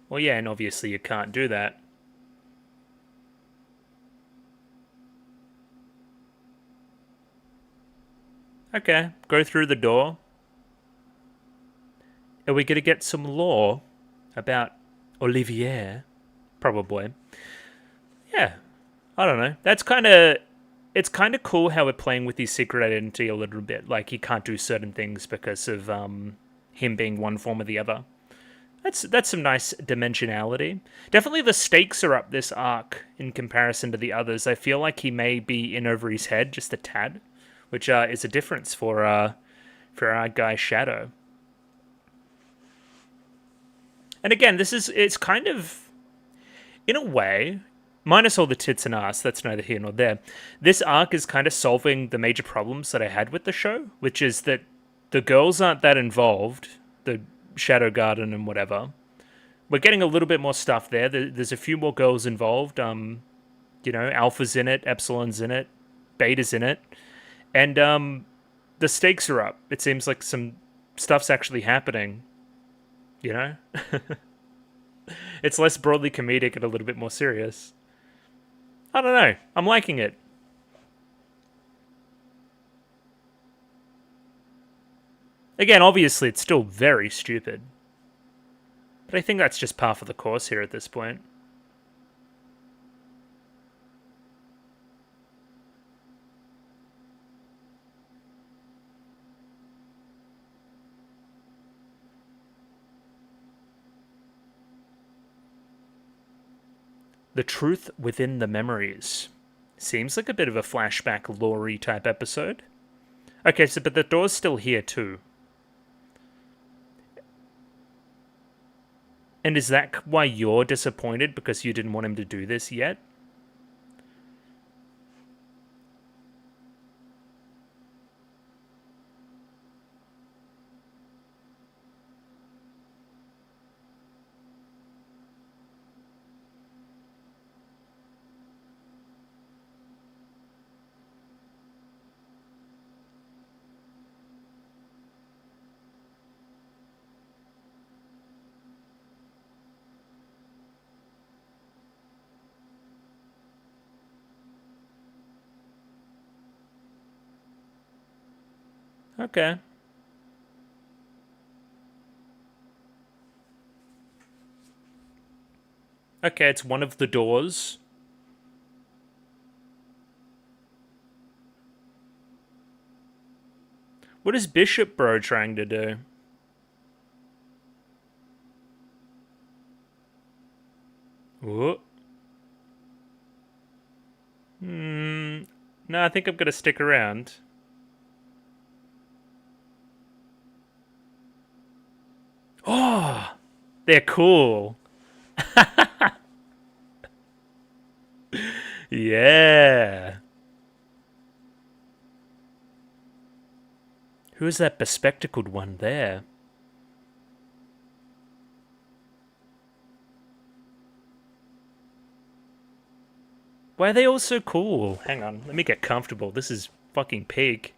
Speaker 1: Well, yeah, and obviously you can't do that. Okay, go through the door. Are we going to get some lore about Olivier? Probably. Yeah, I don't know. That's kind of... It's kind of cool how we're playing with his secret identity a little bit. Like, he can't do certain things because of him being one form or the other. That's some nice dimensionality. Definitely the stakes are up this arc in comparison to the others. I feel like he may be in over his head just a tad, which is a difference for our guy Shadow. And again, it's kind of, in a way, minus all the tits and ass, that's neither here nor there, this arc is kind of solving the major problems that I had with the show, which is that the girls aren't that involved, the Shadow Garden and whatever. We're getting a little bit more stuff there. There's a few more girls involved. Alpha's in it, Epsilon's in it, Beta's in it. And the stakes are up. It seems like some stuff's actually happening. You know? It's less broadly comedic and a little bit more serious. I don't know. I'm liking it. Again, obviously, it's still very stupid. But I think that's just par for the course here at this point. The truth within the memories. Seems like a bit of a flashback lore-y type episode. Okay, so but the door's still here too. And is that why you're disappointed? Because you didn't want him to do this yet? Okay. Okay, it's one of the doors. What is Bishop Bro trying to do? Whoa. No, I think I'm going to stick around. Oh! They're cool. Yeah. Who is that bespectacled one there? Why are they all so cool? Hang on, let me get comfortable. This is fucking peak.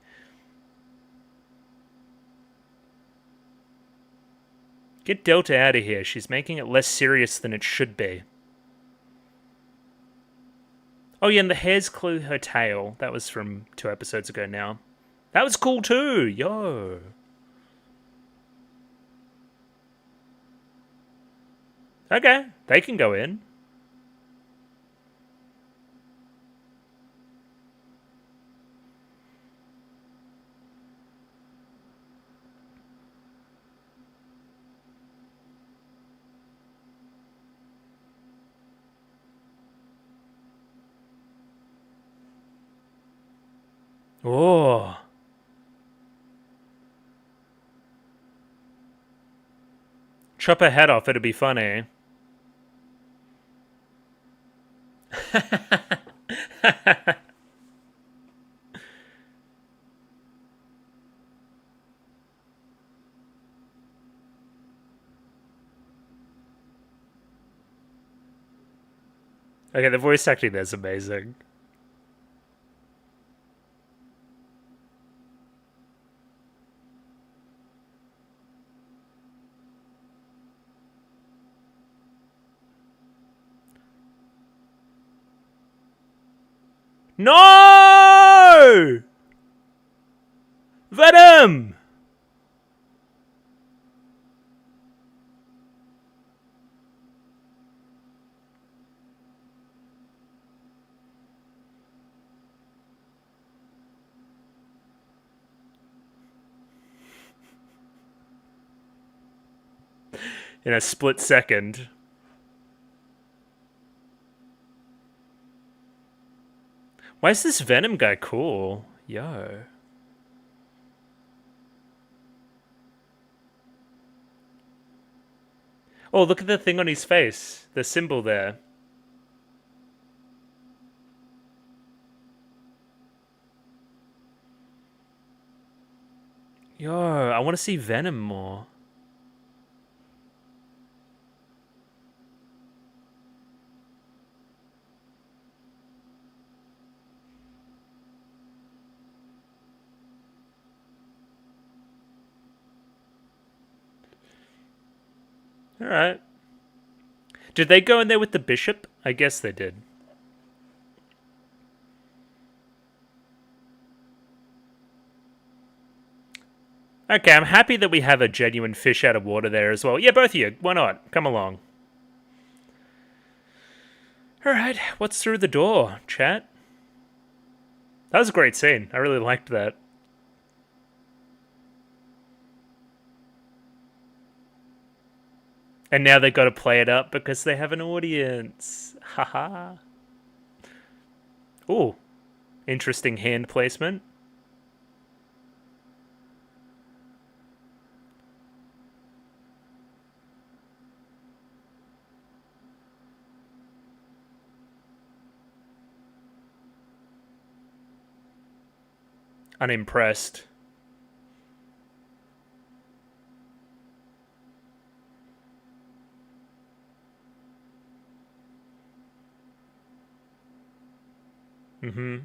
Speaker 1: Get Delta out of here. She's making it less serious than it should be. Oh yeah, and the hairs clue her tail. That was from 2 episodes ago now. That was cool too. Yo. Okay, they can go in. Oh. Chop her head off, it'll be funny. Okay, the voice acting there's amazing. No! Venom! In a split second. Why is this Venom guy cool? Yo. Oh, look at the thing on his face. The symbol there. Yo, I want to see Venom more. Alright. Did they go in there with the bishop? I guess they did. Okay, I'm happy that we have a genuine fish out of water there as well. Yeah, both of you. Why not? Come along. Alright, what's through the door, chat? That was a great scene. I really liked that. And now they got to play it up because they have an audience. Haha. Ooh. Interesting hand placement. Unimpressed. Mm-hmm.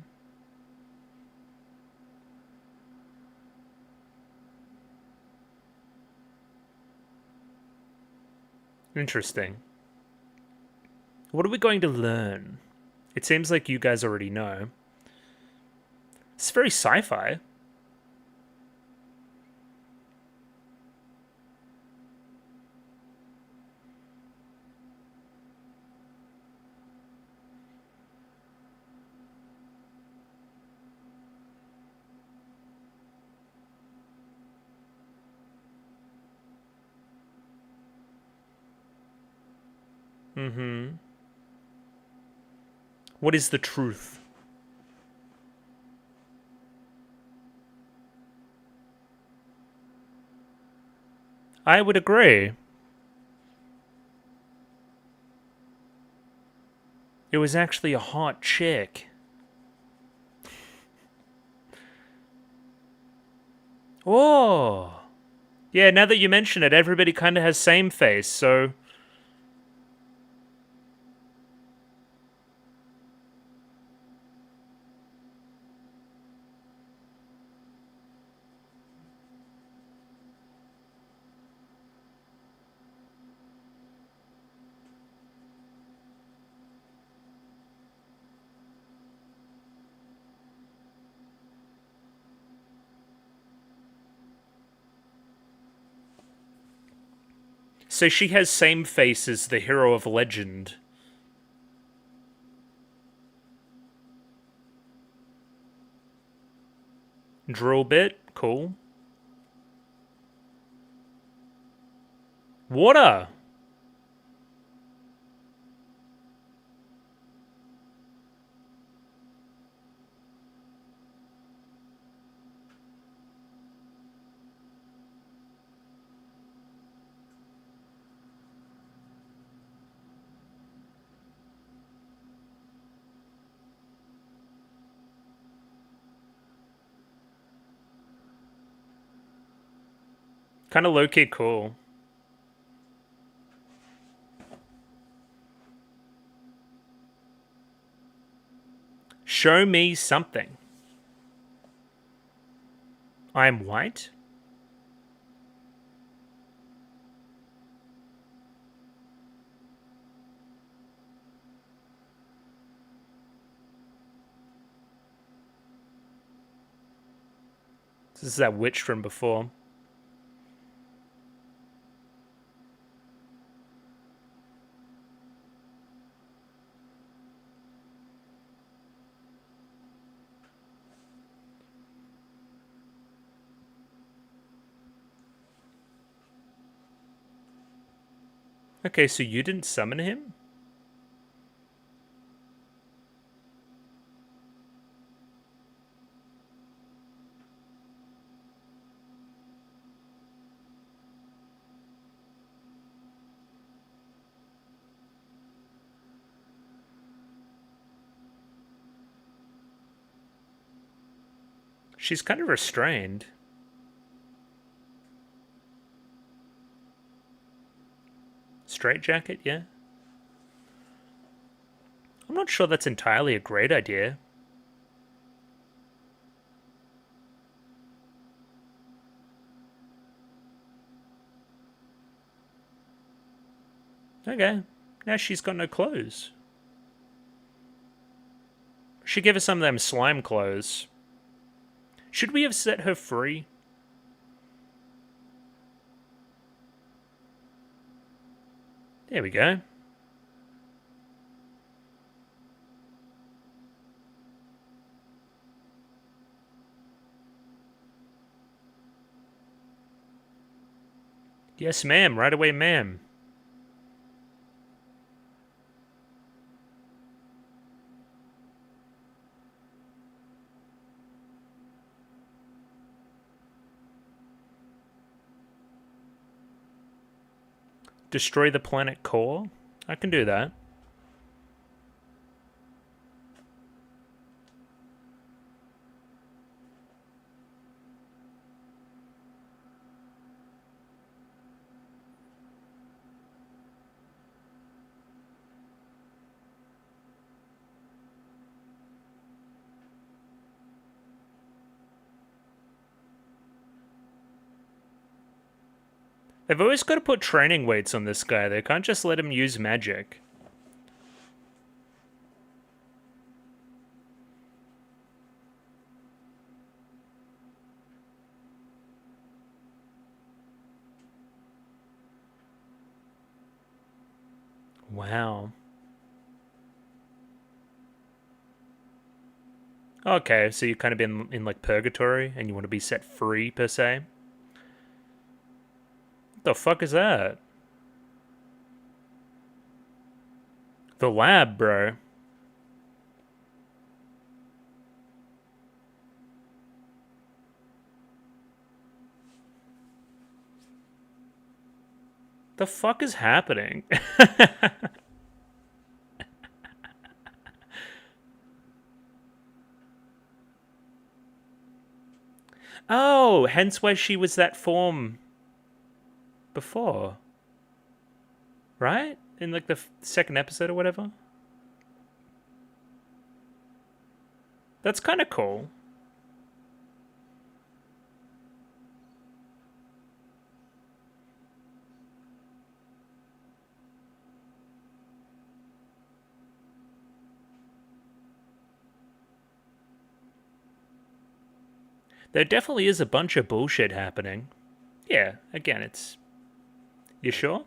Speaker 1: Interesting. What are we going to learn? It seems like you guys already know. It's very sci-fi. Mm-hmm. What is the truth? I would agree. It was actually a hot chick. Oh. Yeah, now that you mention it, everybody kind of has same face, so... So she has same face as the hero of legend. Drill bit, cool. Water! Kind of low-key cool. Show me something. I am white? This is that witch from before. Okay, so you didn't summon him? She's kind of restrained. Straight jacket, yeah? I'm not sure that's entirely a great idea. Okay, now she's got no clothes. She gave us some of them slime clothes. Should we have set her free? There we go. Yes, ma'am. Right away, ma'am. Destroy the planet core? I can do that. They've always got to put training weights on this guy. They can't just let him use magic. Wow. Okay, so you've kind of been in like purgatory and you want to be set free, per se? What the fuck is that? The lab, bro. The fuck is happening? Oh, hence why she was that form before. Right? In like the second episode or whatever? That's kind of cool. There definitely is a bunch of bullshit happening. Yeah, again, it's... You sure?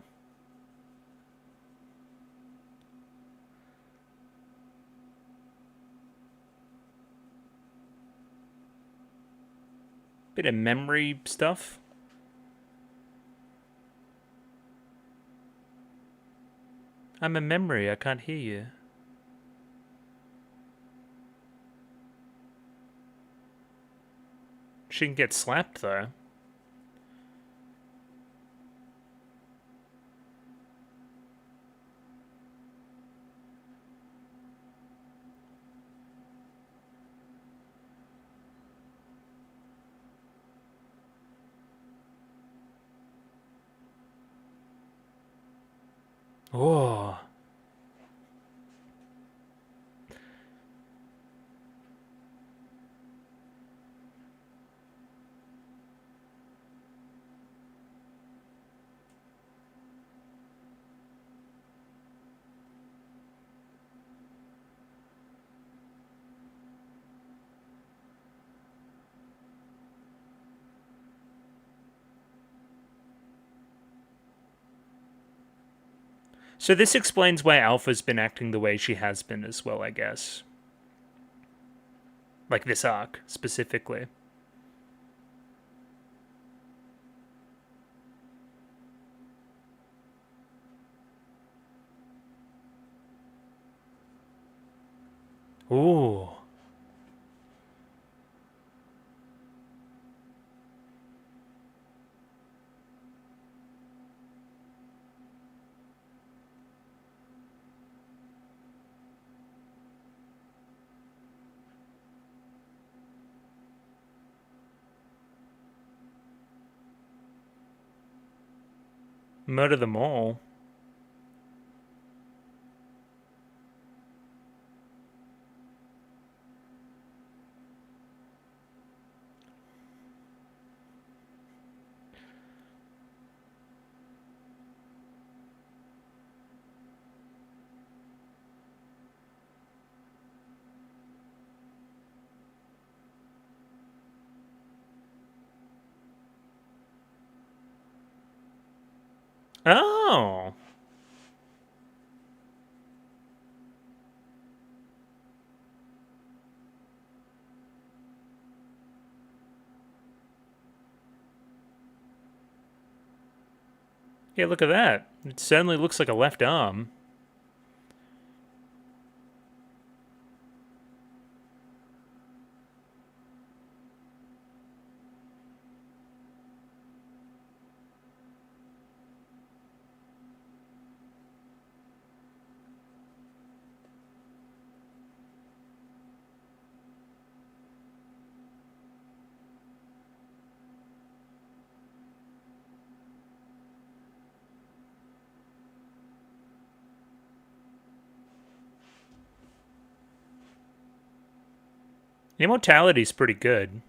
Speaker 1: Bit of memory stuff. I'm a memory, I can't hear you. She can get slapped, though. Oh. So this explains why Alpha's been acting the way she has been as well, I guess. Like this arc, specifically. Ooh. Murder them all. Oh. Yeah, look at that. It certainly looks like a left arm. Immortality's pretty good.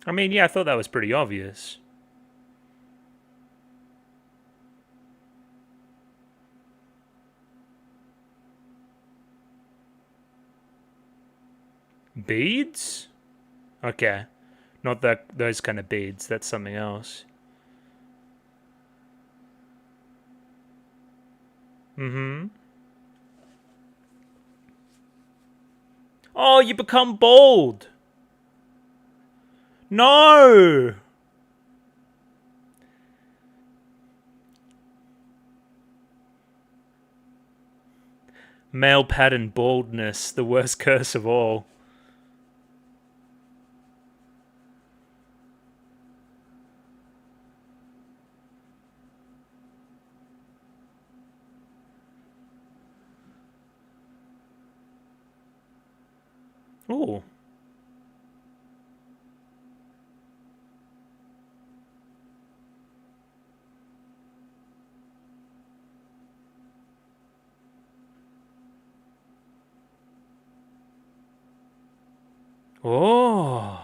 Speaker 1: I mean, yeah, I thought that was pretty obvious. Beads? Okay. Not those kind of beads. That's something else. Mm-hmm. Oh, you become bald! No! Male pattern baldness, the worst curse of all. Ooh. Oh.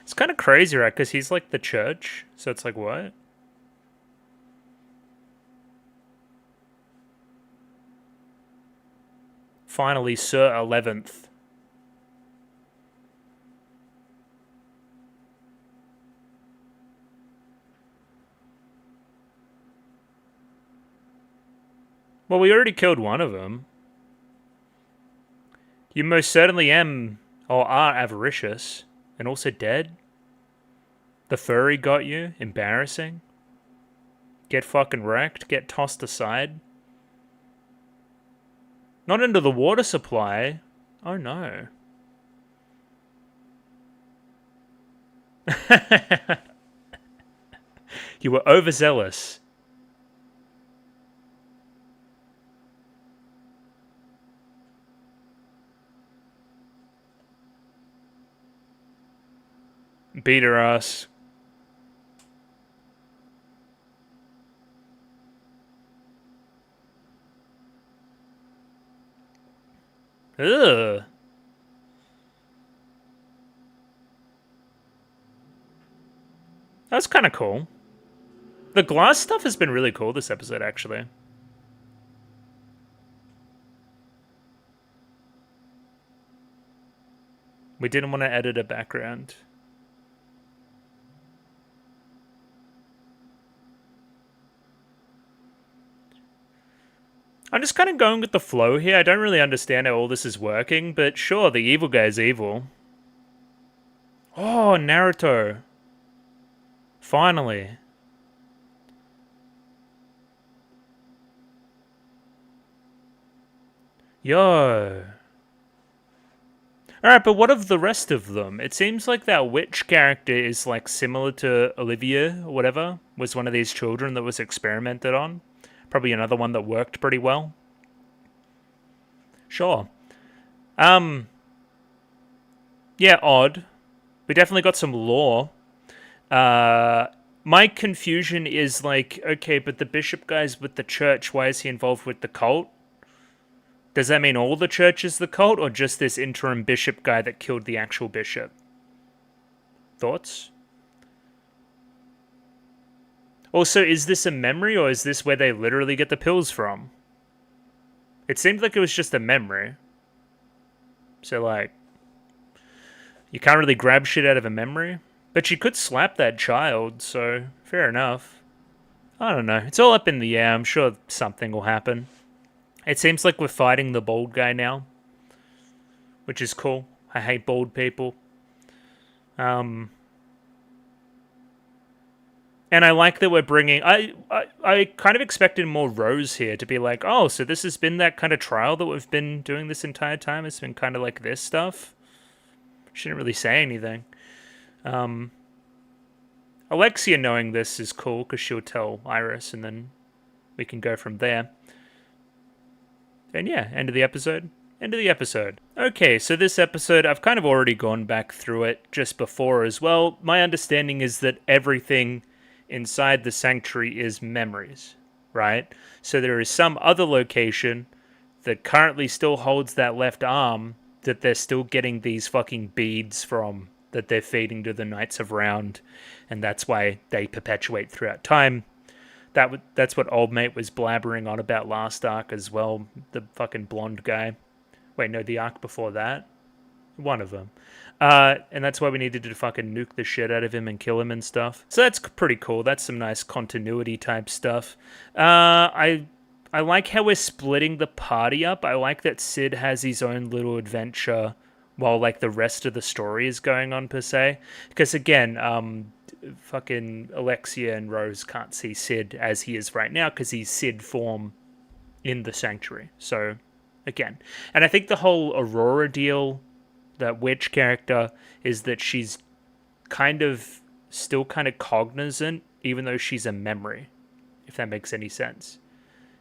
Speaker 1: It's kind of crazy, right? Because he's like the church. So it's like, what? Finally, Sir 11th. Well, we already killed one of them. You most certainly am, or are avaricious. And also dead. The furry got you. Embarrassing. Get fucking wrecked. Get tossed aside. Not into the water supply. Oh no. You were overzealous. Beat her ass. Ugh. That's kind of cool. The glass stuff has been really cool this episode, actually. We didn't want to edit a background. I'm just kind of going with the flow here. I don't really understand how all this is working, but sure, the evil guy's evil. Oh, Naruto. Finally. Yo. Alright, but what of the rest of them? It seems like that witch character is like similar to Olivia or whatever, was one of these children that was experimented on. Probably another one that worked pretty well. Sure. Yeah, odd. We definitely got some lore. My confusion is like, okay, but the bishop guy's with the church. Why is he involved with the cult? Does that mean all the church is the cult, or just this interim bishop guy that killed the actual bishop? Thoughts? Also, is this a memory, or is this where they literally get the pills from? It seemed like it was just a memory. So, like, you can't really grab shit out of a memory. But you could slap that child, so fair enough. I don't know. It's all up in the air. I'm sure something will happen. It seems like we're fighting the bald guy now, which is cool. I hate bald people. And I like that we're bringing... I kind of expected more Rose here to be like, oh, so this has been that kind of trial that we've been doing this entire time. It's been kind of like this stuff. She didn't really say anything. Alexia knowing this is cool because she'll tell Iris and then we can go from there. And yeah, end of the episode. End of the episode. Okay, so this episode, I've kind of already gone back through it just before as well. My understanding is that everything inside the sanctuary is memories, right? So there is some other location that currently still holds that left arm that they're still getting these fucking beads from that they're feeding to the Knights of Round, and that's why they perpetuate throughout time. That's what old mate was blabbering on about last arc as well. The fucking blonde guy. Wait, no, the arc before that. One of them. And that's why we needed to fucking nuke the shit out of him and kill him and stuff. So that's pretty cool. That's some nice continuity type stuff. I like how we're splitting the party up. I like that Sid has his own little adventure while like the rest of the story is going on per se. Because again, fucking Alexia and Rose can't see Sid as he is right now because he's Sid form in the sanctuary. So again, and I think the whole Aurora deal, that witch character is that she's still kind of cognizant, even though she's a memory, if that makes any sense.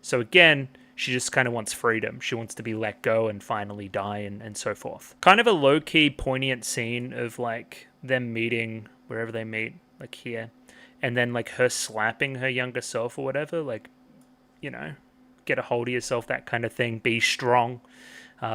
Speaker 1: So again, she just kind of wants freedom. She wants to be let go and finally die and so forth. Kind of a low-key, poignant scene of like them meeting wherever they meet, like here. And then like her slapping her younger self or whatever, like, you know, get a hold of yourself, that kind of thing. Be strong.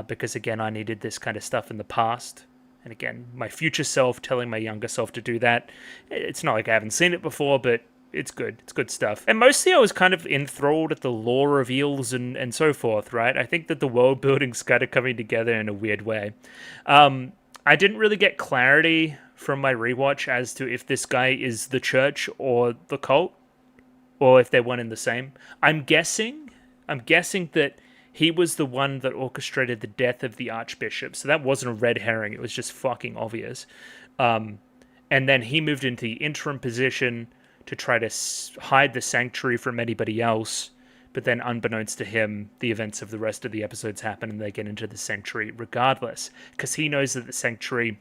Speaker 1: Because again, I needed this kind of stuff in the past. And again, my future self telling my younger self to do that. It's not like I haven't seen it before, but it's good. It's good stuff. And mostly I was kind of enthralled at the lore reveals and so forth, right? I think that the world building's kind of coming together in a weird way. I didn't really get clarity from my rewatch as to if this guy is the church or the cult, or if they're one and the same. I'm guessing that he was the one that orchestrated the death of the archbishop. So that wasn't a red herring. It was just fucking obvious. And then he moved into the interim position to try to hide the sanctuary from anybody else. But then unbeknownst to him, the events of the rest of the episodes happen and they get into the sanctuary regardless. Because he knows that the sanctuary,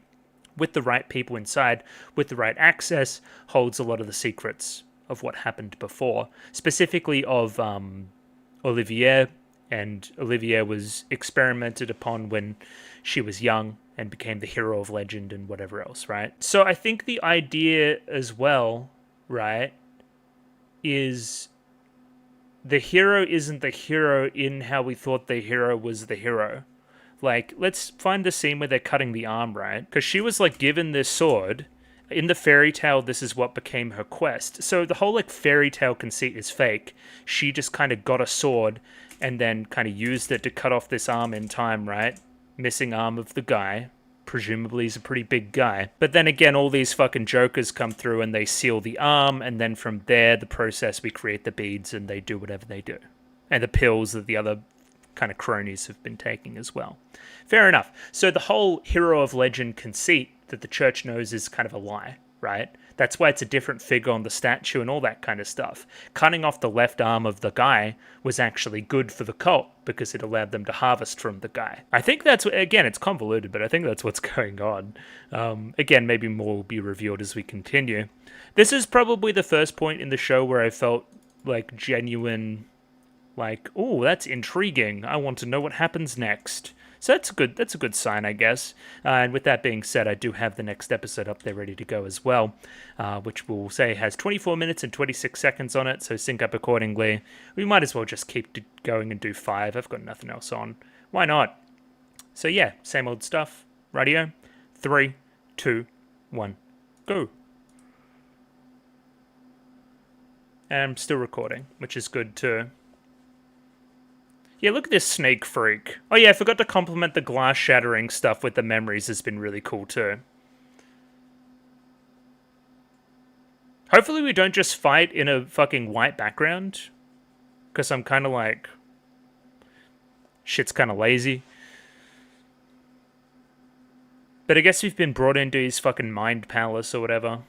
Speaker 1: with the right people inside, with the right access, holds a lot of the secrets of what happened before. Specifically of Olivier. And Olivier was experimented upon when she was young and became the hero of legend and whatever else, right? So I think the idea as well, right, is the hero isn't the hero in how we thought the hero was the hero. Like, let's find the scene where they're cutting the arm, right? Because she was, like, given this sword. In the fairy tale, this is what became her quest. So the whole, like, fairy tale conceit is fake. She just kind of got a sword and then kind of used it to cut off this arm in time, right? Missing arm of the guy. Presumably he's a pretty big guy. But then again, all these fucking jokers come through and they seal the arm, and then from there, the process, we create the beads and they do whatever they do. And the pills that the other kind of cronies have been taking as well. Fair enough. So the whole hero of legend conceit that the church knows is kind of a lie, right? That's why it's a different figure on the statue and all that kind of stuff. Cutting off the left arm of the guy was actually good for the cult because it allowed them to harvest from the guy. I think that's, again, it's convoluted, but I think that's what's going on. Again, maybe more will be revealed as we continue. This is probably the first point in the show where I felt like genuine, like, oh, that's intriguing. I want to know what happens next. So that's a good sign, I guess. And with that being said, I do have the next episode up there ready to go as well, which we'll say has 24 minutes and 26 seconds on it, so sync up accordingly. We might as well just keep going and do 5. I've got nothing else on. Why not? So yeah, same old stuff. Radio. 3, 2, 1, go. And I'm still recording, which is good too. Yeah, look at this snake freak. Oh yeah, I forgot to compliment the glass shattering stuff with the memories. Has been really cool too. Hopefully we don't just fight in a fucking white background. Because I'm kind of like... shit's kind of lazy. But I guess we've been brought into his fucking mind palace or whatever.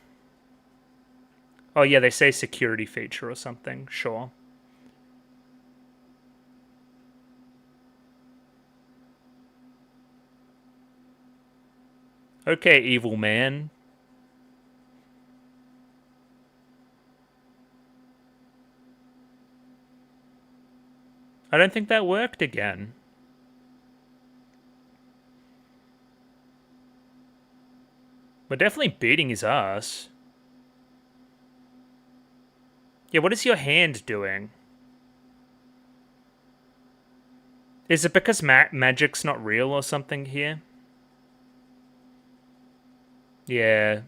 Speaker 1: Oh yeah, they say security feature or something. Sure. Okay, evil man. I don't think that worked again. We're definitely beating his ass. Yeah, what is your hand doing? Is it because magic's not real or something here? Yeah.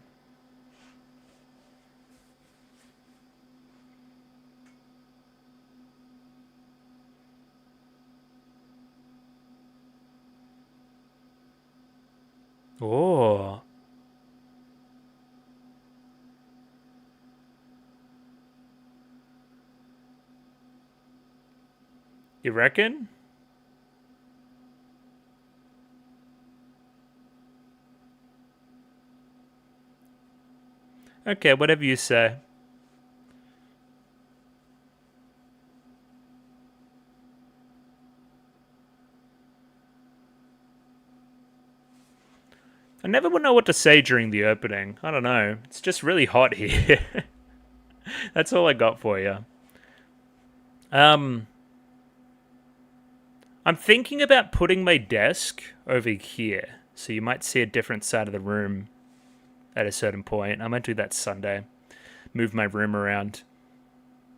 Speaker 1: Oh. You reckon? Okay, whatever you say. never know what to say during the opening. I don't know. It's just really hot here. That's all I got for you. I'm thinking about putting my desk over here, so you might see a different side of the room at a certain point. I might do that Sunday. Move my room around.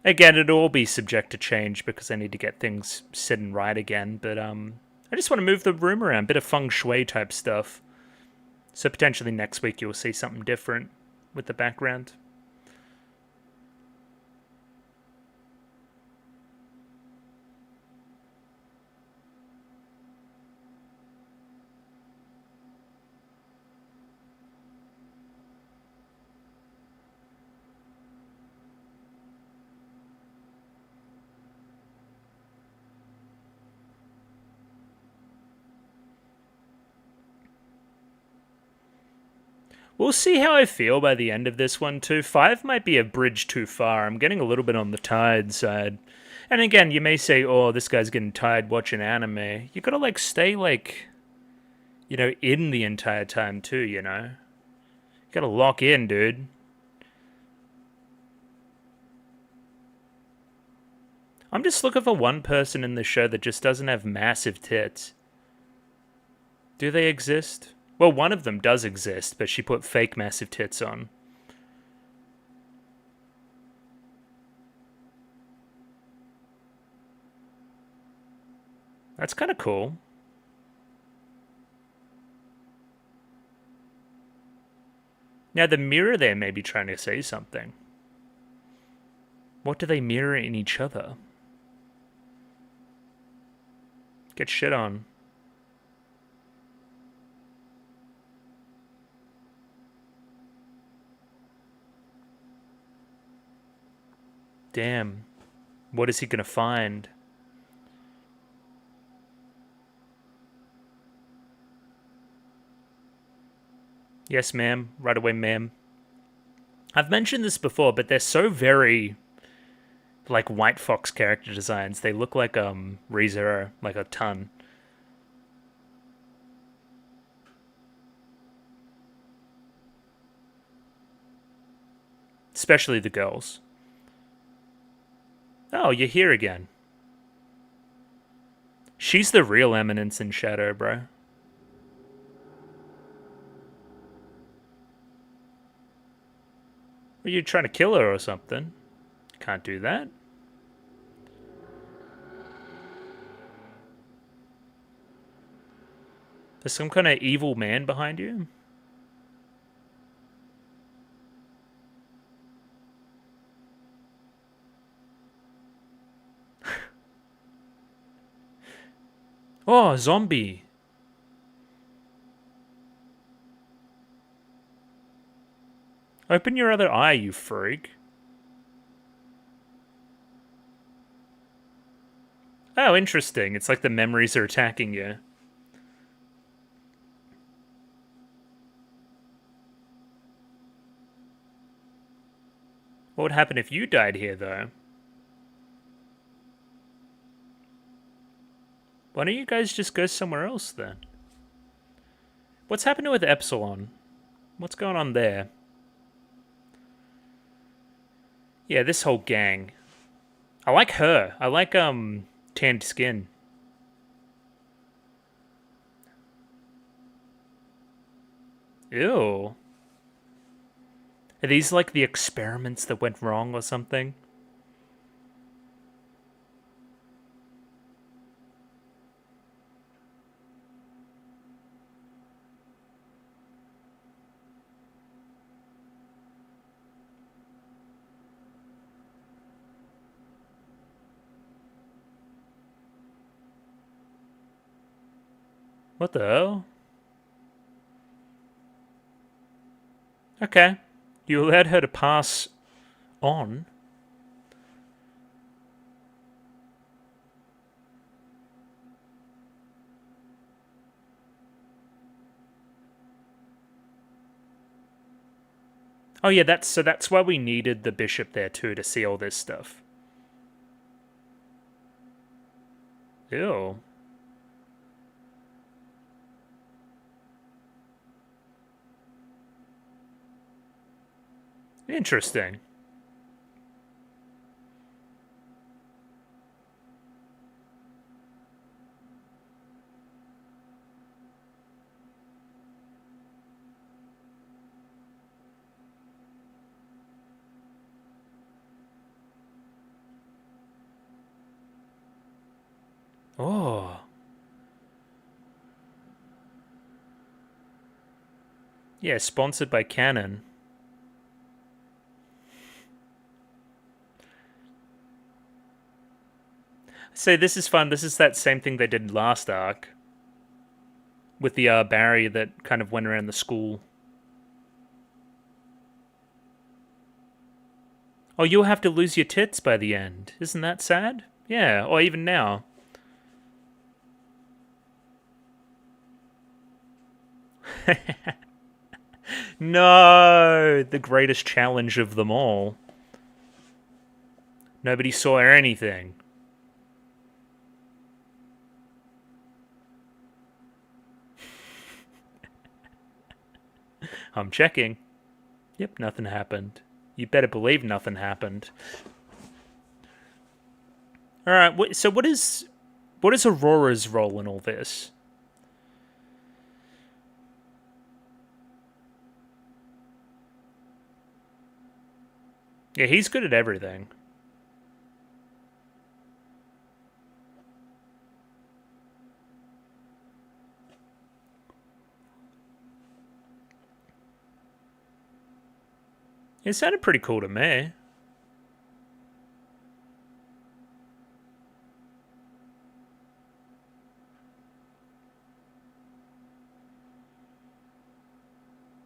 Speaker 1: Again, it'll all be subject to change because I need to get things sitting right again, but I just want to move the room around, bit of feng shui type stuff. So potentially next week you'll see something different with the background. We'll see how I feel by the end of this one, too. 5 might be a bridge too far. I'm getting a little bit on the tired side. And again, you may say, oh, this guy's getting tired watching anime. You gotta, stay, in the entire time, too, you know? You gotta lock in, dude. I'm just looking for one person in the show that just doesn't have massive tits. Do they exist? Well, one of them does exist, but she put fake massive tits on. That's kind of cool. Now, the mirror there may be trying to say something. What do they mirror in each other? Get shit on. Damn. What is he gonna find? Yes, ma'am. Right away, ma'am. I've mentioned this before, but they're so very like White Fox character designs. They look like ReZero, like a ton. Especially the girls. Oh, you're here again. She's the real Eminence in Shadow, bro. Are you trying to kill her or something? Can't do that. There's some kind of evil man behind you? Oh, zombie. Open your other eye, you freak. Oh, interesting. It's like the memories are attacking you. What would happen if you died here, though? Why don't you guys just go somewhere else, then? What's happening with Epsilon? What's going on there? Yeah, this whole gang. I like her. I like, tanned skin. Ew. Are these like the experiments that went wrong or something? What the hell? Okay. You allowed her to pass on. Oh yeah, that's why we needed the bishop there too, to see all this stuff. Ew. Interesting. Oh. Yeah, sponsored by Canon. So this is fun. This is that same thing they did last arc. With the Barry that kind of went around the school. Oh, you'll have to lose your tits by the end. Isn't that sad? Yeah, or even now. No! The greatest challenge of them all. Nobody saw anything. I'm checking. Yep, nothing happened. You better believe nothing happened. Alright, so what is Aurora's role in all this? Yeah, he's good at everything. It sounded pretty cool to me.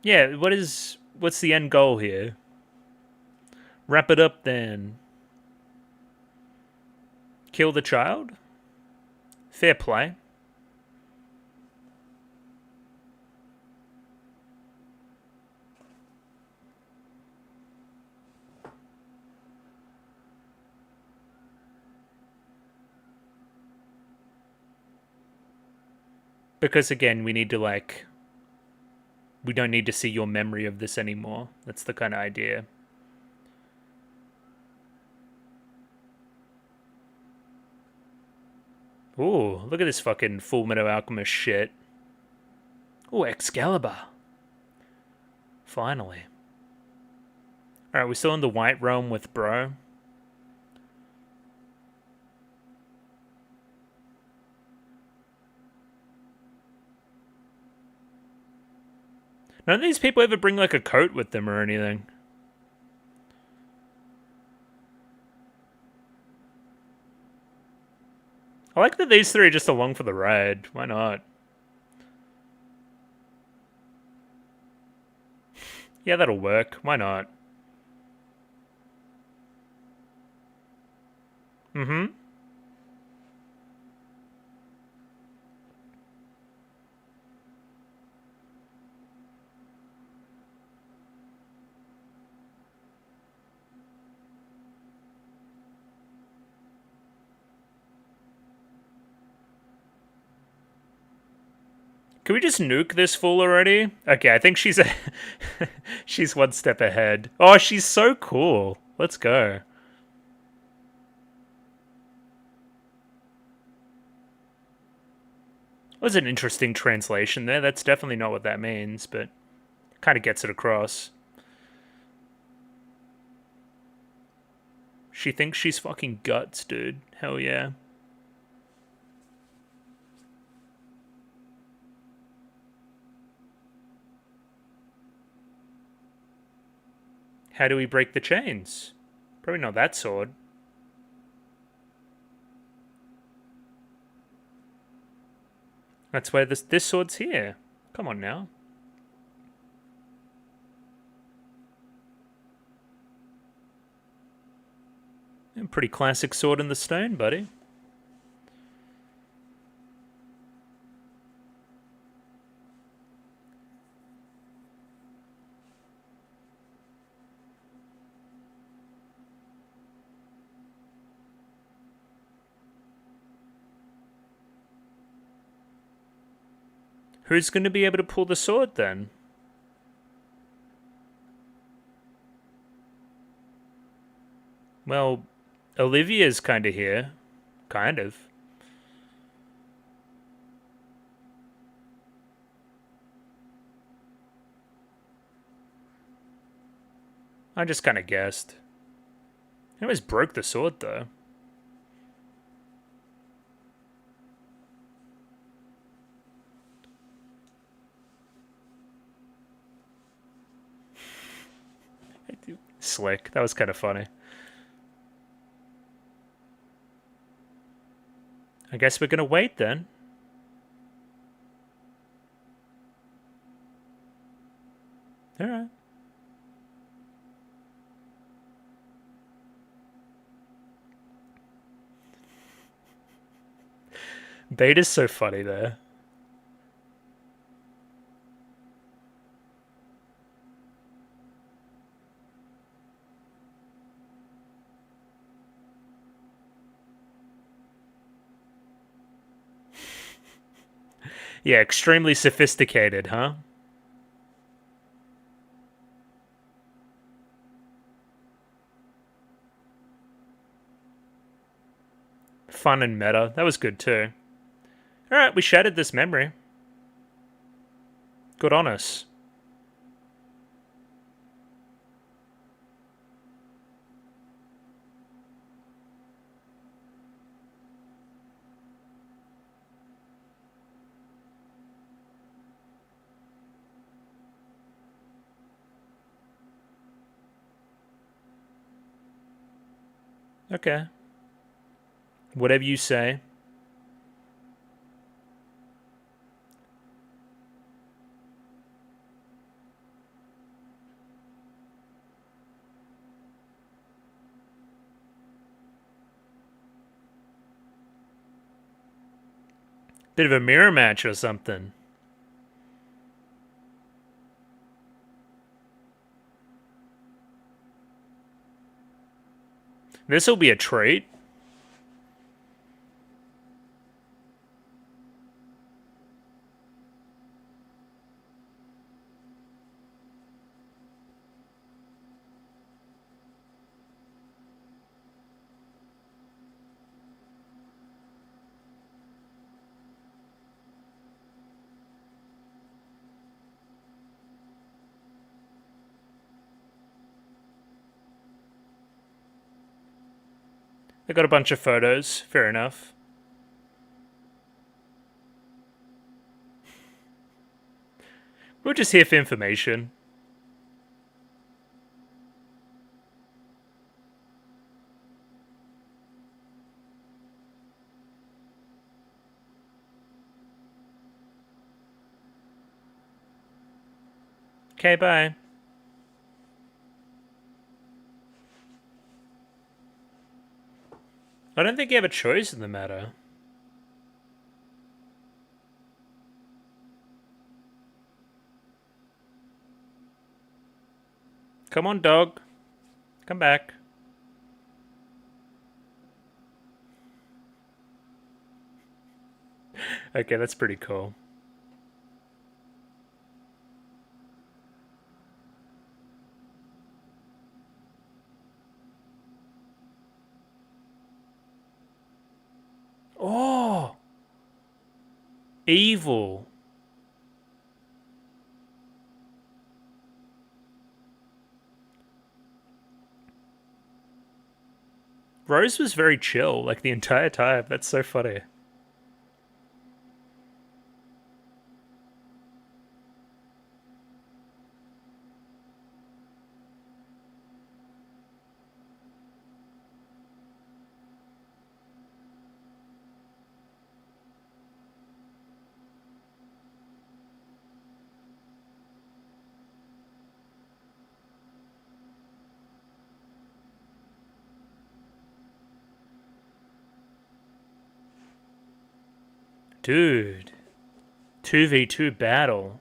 Speaker 1: Yeah, what's the end goal here? Wrap it up then. Kill the child? Fair play. Because again, we don't need to see your memory of this anymore. That's the kind of idea. Ooh, look at this fucking Full Metal Alchemist shit. Ooh, Excalibur. Finally. Alright, we're still in the White Realm with Bro. None of these people ever bring like a coat with them or anything. I like that these three are just along for the ride. Why not? Yeah, that'll work. Why not? Mm-hmm. Can we just nuke this fool already? Okay, I think she's she's one step ahead. Oh, she's so cool. Let's go. That was an interesting translation there. That's definitely not what that means, but kind of gets it across. She thinks she's fucking guts, dude. Hell yeah. How do we break the chains? Probably not that sword. That's why this sword's here. Come on now. Pretty classic sword in the stone, buddy. Who's going to be able to pull the sword then? Well, Olivia's kind of here. Kind of. I just kind of guessed. He always broke the sword, though. Slick. That was kind of funny. I guess we're gonna wait then. Alright. Beta's so funny there. Yeah, extremely sophisticated, huh? Fun and meta. That was good too. Alright, we shattered this memory. Good on us. Okay. Whatever you say. Bit of a mirror match or something. This'll be a treat. I got a bunch of photos. Fair enough. We're just here for information. Okay, bye. I don't think you have a choice in the matter. Come on, dog. Come back. Okay, that's pretty cool. Oh! Evil. Rose was very chill, like the entire time. That's so funny. Dude. 2v2 battle.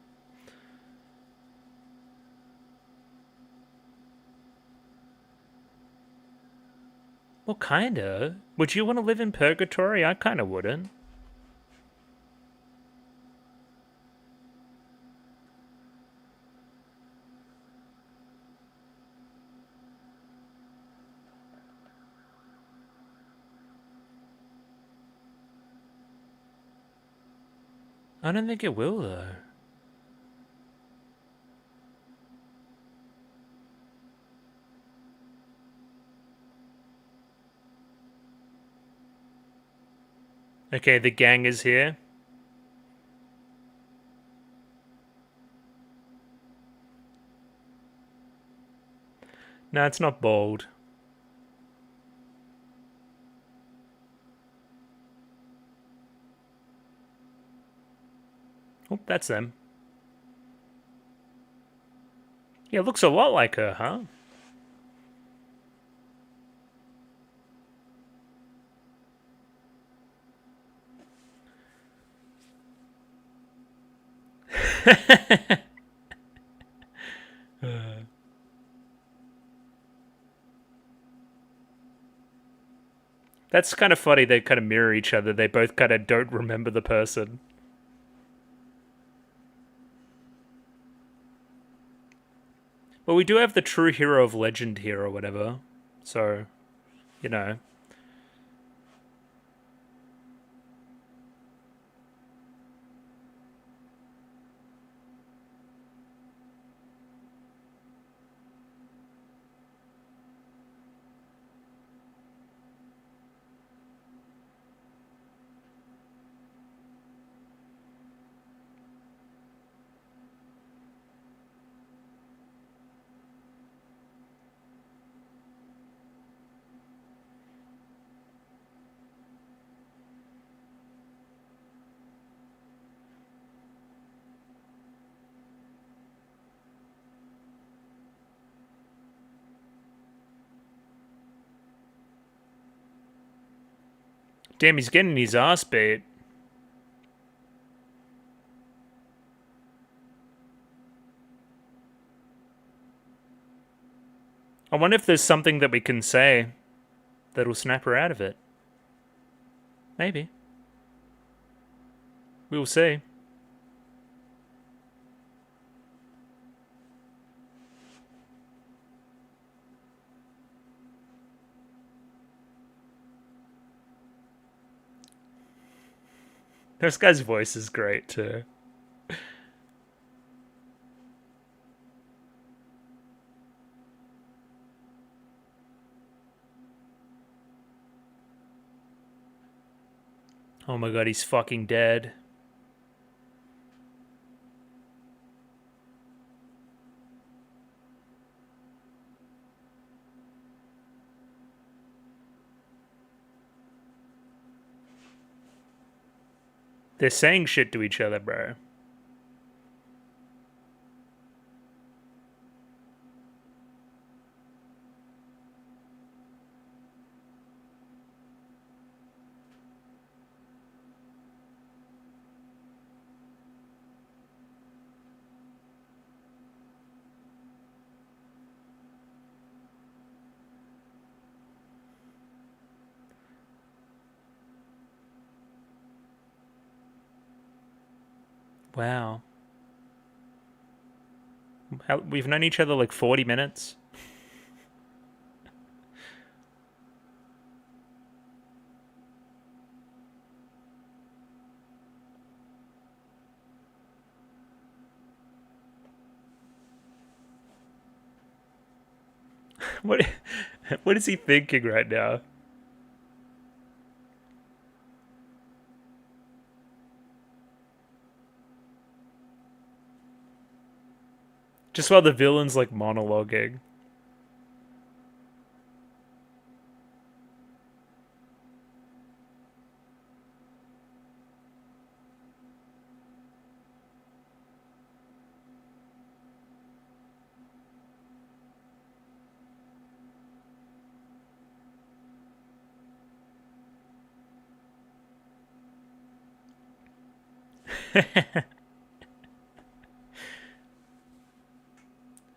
Speaker 1: Well, kinda. Would you want to live in purgatory? I kinda wouldn't. I don't think it will, though. Okay, the gang is here. No, it's not bold. Oh, that's them. Yeah, it looks a lot like her, huh? That's kind of funny. They kind of mirror each other. They both kind of don't remember the person. But we do have the true hero of legend here or whatever. So, you know. Damn, he's getting his ass beat. I wonder if there's something that we can say that'll snap her out of it. Maybe. We'll see. This guy's voice is great too. Oh my god, he's fucking dead. They're saying shit to each other, bro. Wow. We've known each other like 40 minutes. What what is he thinking right now? Just while the villain's like monologuing.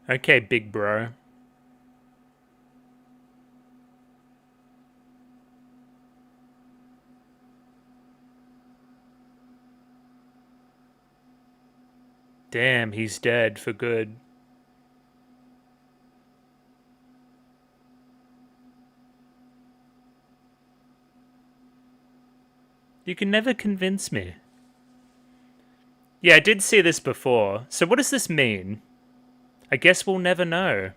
Speaker 1: Okay, big bro. Damn, he's dead for good. You can never convince me. Yeah, I did see this before. So what does this mean? I guess we'll never know.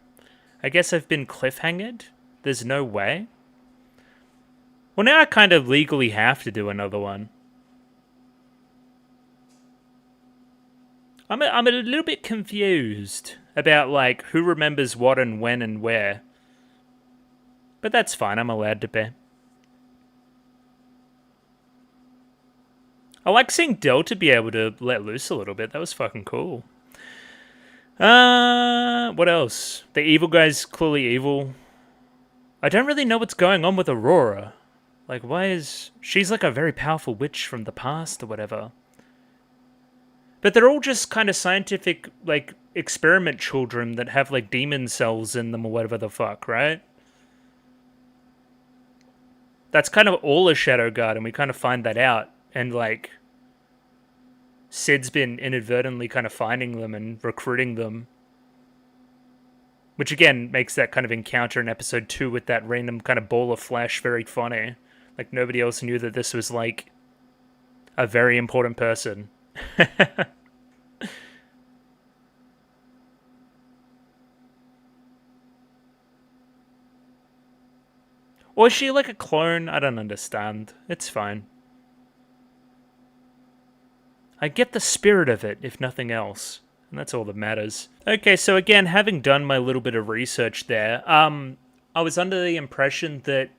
Speaker 1: I guess I've been cliffhanged? There's no way? Well, now I kind of legally have to do another one. I'm a little bit confused about, like, who remembers what and when and where. But that's fine, I'm allowed to be. I like seeing Delta be able to let loose a little bit. That was fucking cool. What else? The evil guy's clearly evil. I don't really know what's going on with Aurora. Like, why is... She's like a very powerful witch from the past or whatever. But they're all just kind of scientific, like, experiment children that have, like, demon cells in them or whatever the fuck, right? That's kind of all a Shadow Guard, and we kind of find that out. And, like, Sid's been inadvertently kind of finding them and recruiting them. Which, again, makes that kind of encounter in episode 2 with that random kind of ball of flesh very funny. Like, nobody else knew that this was, like, a very important person. Or is she like a clone? I don't understand. It's fine. I get the spirit of it, if nothing else. And that's all that matters. Okay, so again, having done my little bit of research there, I was under the impression that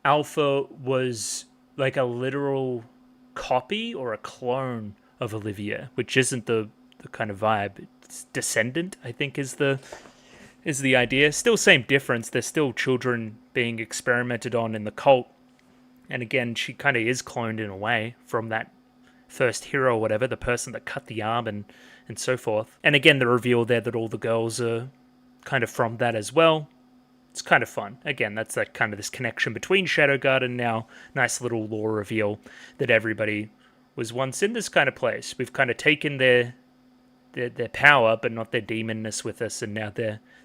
Speaker 1: Alpha was like a literal copy or a clone of Olivia, which isn't the kind of vibe. It's descendant, I think, is the idea. Still same difference. They're still children being experimented on in the cult. And again, she kind of is cloned in a way from that first hero or whatever, the person that cut the arm and so forth. And again, the reveal there that all the girls are kind of from that as well. It's kind of fun. Again, that's like kind of this connection between Shadowguard and now nice little lore reveal that everybody was once in this kind of place. We've kind of taken their power, but not their demonness with us, and now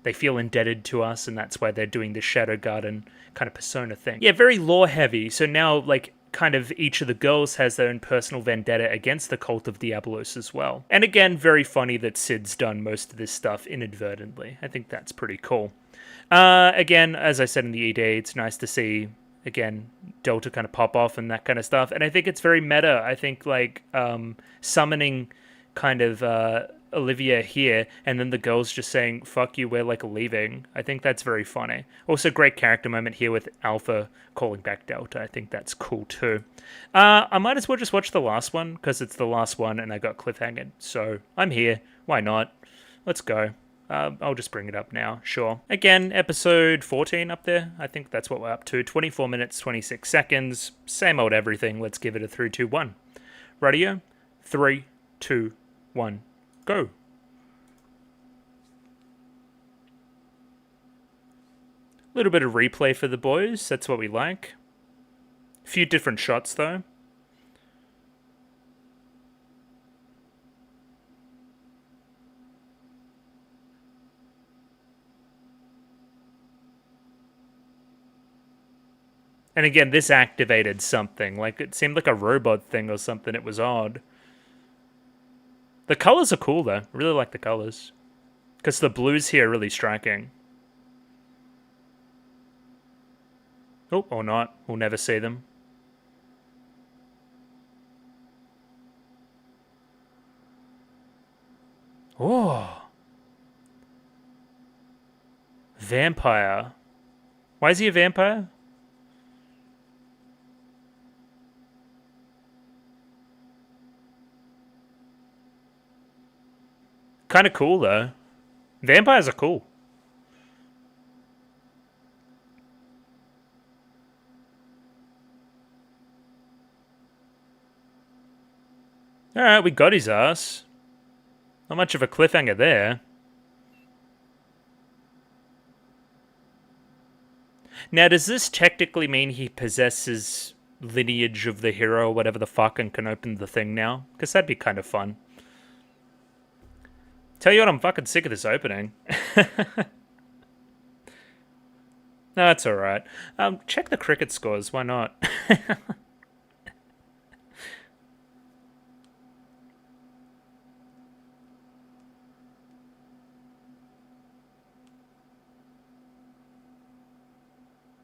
Speaker 1: they feel indebted to us, and that's why they're doing this Shadow Garden kind of persona thing. Yeah, very lore heavy. So now, like, kind of each of the girls has their own personal vendetta against the cult of Diabolos as well. And again, very funny that Sid's done most of this stuff inadvertently. I think that's pretty cool. Again, as I said in the ED, it's nice to see, again, Delta kind of pop off and that kind of stuff. And I think it's very meta. I think, like, summoning kind of Olivia here, and then the girls just saying, fuck you, we're, like, leaving. I think that's very funny. Also, great character moment here with Alpha calling back Delta. I think that's cool, too. I might as well just watch the last one, because it's the last one, and I got cliffhanged. So, I'm here. Why not? Let's go. I'll just bring it up now, sure. Again, episode 14 up there. I think that's what we're up to. 24 minutes, 26 seconds. Same old everything. Let's give it a 3, 2, 1. Radio? 3, 2, 1. Go. A little bit of replay for the boys. That's what we like. A few different shots, though. And again, this activated something. Like, it seemed like a robot thing or something. It was odd. The colors are cool, though. I really like the colors. Because the blues here are really striking. Oh, or not. We'll never see them. Oh. Vampire. Why is he a vampire? Kind of cool, though. Vampires are cool. Alright, we got his ass. Not much of a cliffhanger there. Now, does this technically mean he possesses lineage of the hero or whatever the fuck and can open the thing now? Because that'd be kind of fun. Tell you what, I'm fucking sick of this opening. No, that's alright. Check the cricket scores, why not?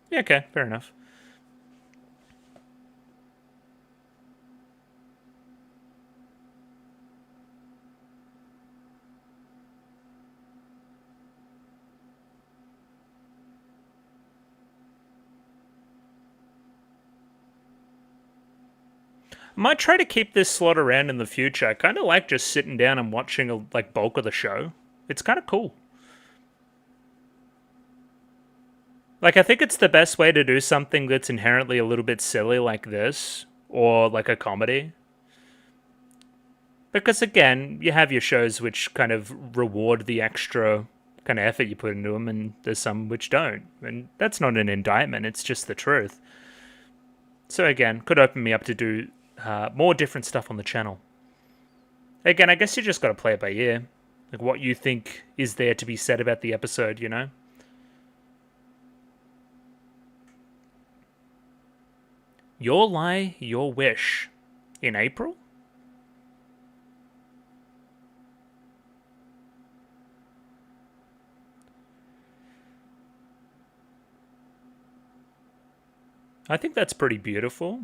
Speaker 1: Yeah, okay, fair enough. Might try to keep this slot around in the future. I kind of like just sitting down and watching a like bulk of the show. It's kind of cool. Like I think it's the best way to do something that's inherently a little bit silly like this or like a comedy. Because again, you have your shows which kind of reward the extra kind of effort you put into them, and there's some which don't. And that's not an indictment, it's just the truth. So again, could open me up to do more different stuff on the channel. Again, I guess you just got to play it by ear. Like what you think is there to be said about the episode, you know? Your Lie, Your Wish. In April? I think that's pretty beautiful.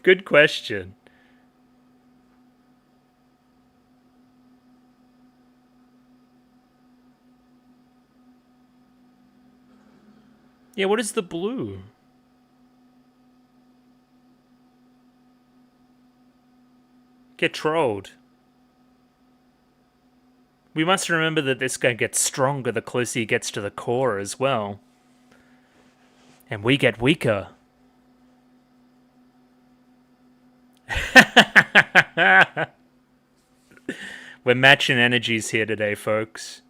Speaker 1: Good question. Yeah, what is the blue? Get trolled. We must remember that this guy gets stronger the closer he gets to the core as well. And we get weaker. We're matching energies here today, folks.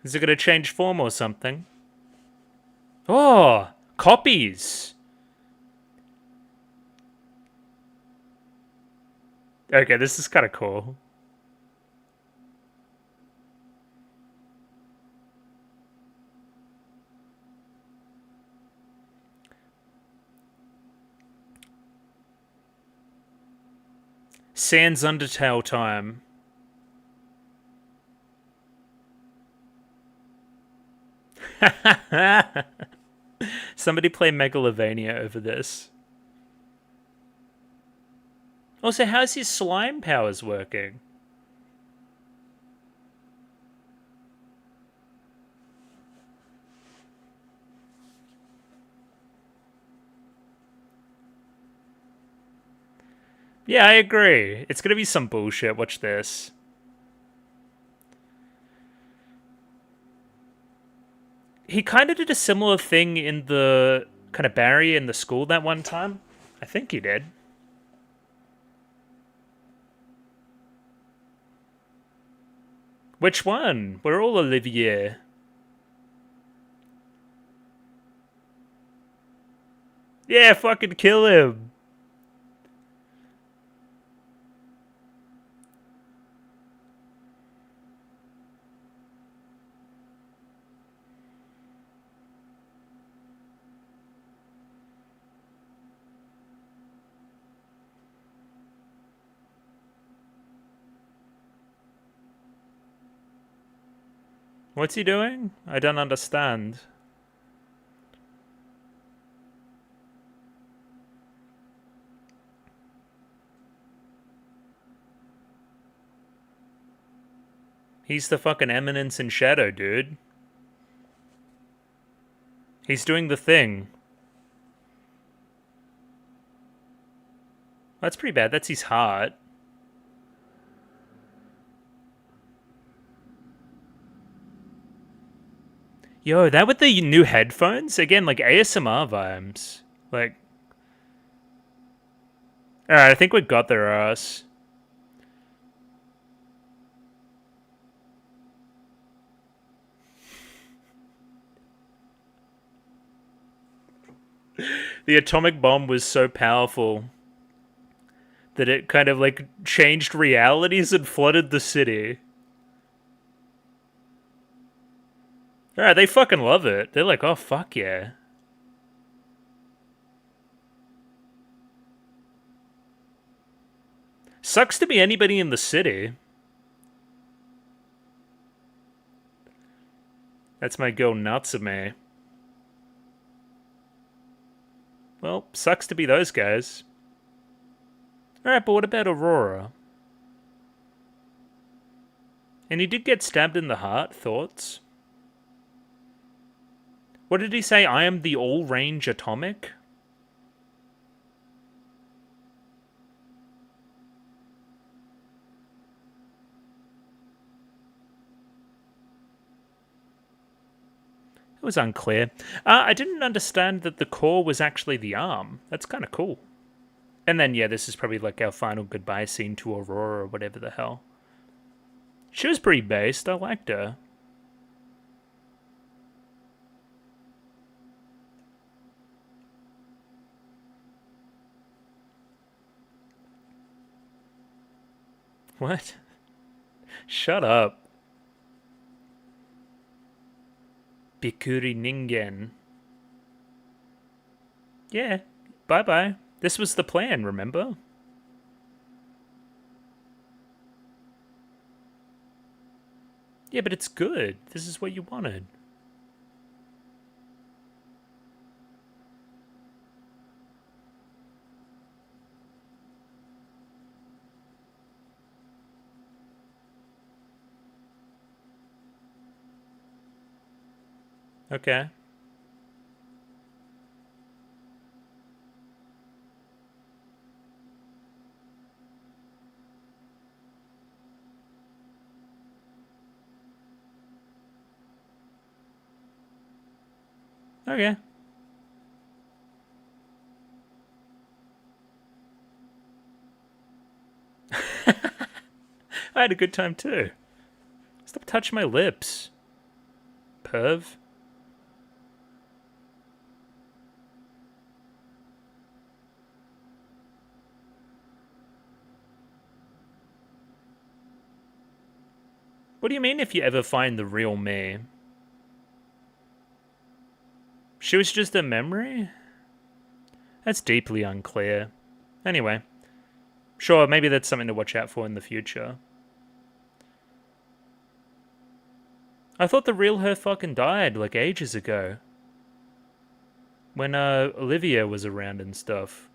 Speaker 1: Is it going to change form or something? Oh, copies. Okay, this is kind of cool. Sans Undertale time. Somebody play Megalovania over this. Also, how's his slime powers working? Yeah, I agree. It's gonna be some bullshit. Watch this. He kind of did a similar thing in the kind of Barry in the school that one time. I think he did. Which one? We're all Olivier. Yeah, fucking kill him. What's he doing? I don't understand. He's the fucking Eminence in Shadow, dude. He's doing the thing. That's pretty bad. That's his heart. Yo, that with the new headphones? Again, like ASMR vibes. Like... Alright, I think we got their ass. The atomic bomb was so powerful that it kind of like changed realities and flooded the city. Alright, they fucking love it. They're like, oh fuck yeah. Sucks to be anybody in the city. That's my girl Natsume. Well, sucks to be those guys. Alright, but what about Aurora? And he did get stabbed in the heart, thoughts? What did he say? I am the all-range atomic? It was unclear. I didn't understand that the core was actually the arm. That's kind of cool. And then, yeah, this is probably like our final goodbye scene to Aurora or whatever the hell. She was pretty based. I liked her. What? Shut up. Bikuri Ningen. Yeah, bye-bye. This was the plan, remember? Yeah, but it's good. This is what you wanted. Okay. Okay. I had a good time too. Stop touching my lips. Perv. What do you mean if you ever find the real me? She was just a memory? That's deeply unclear. Anyway. Sure, maybe that's something to watch out for in the future. I thought the real her fucking died, like, ages ago. When, Olivia was around and stuff.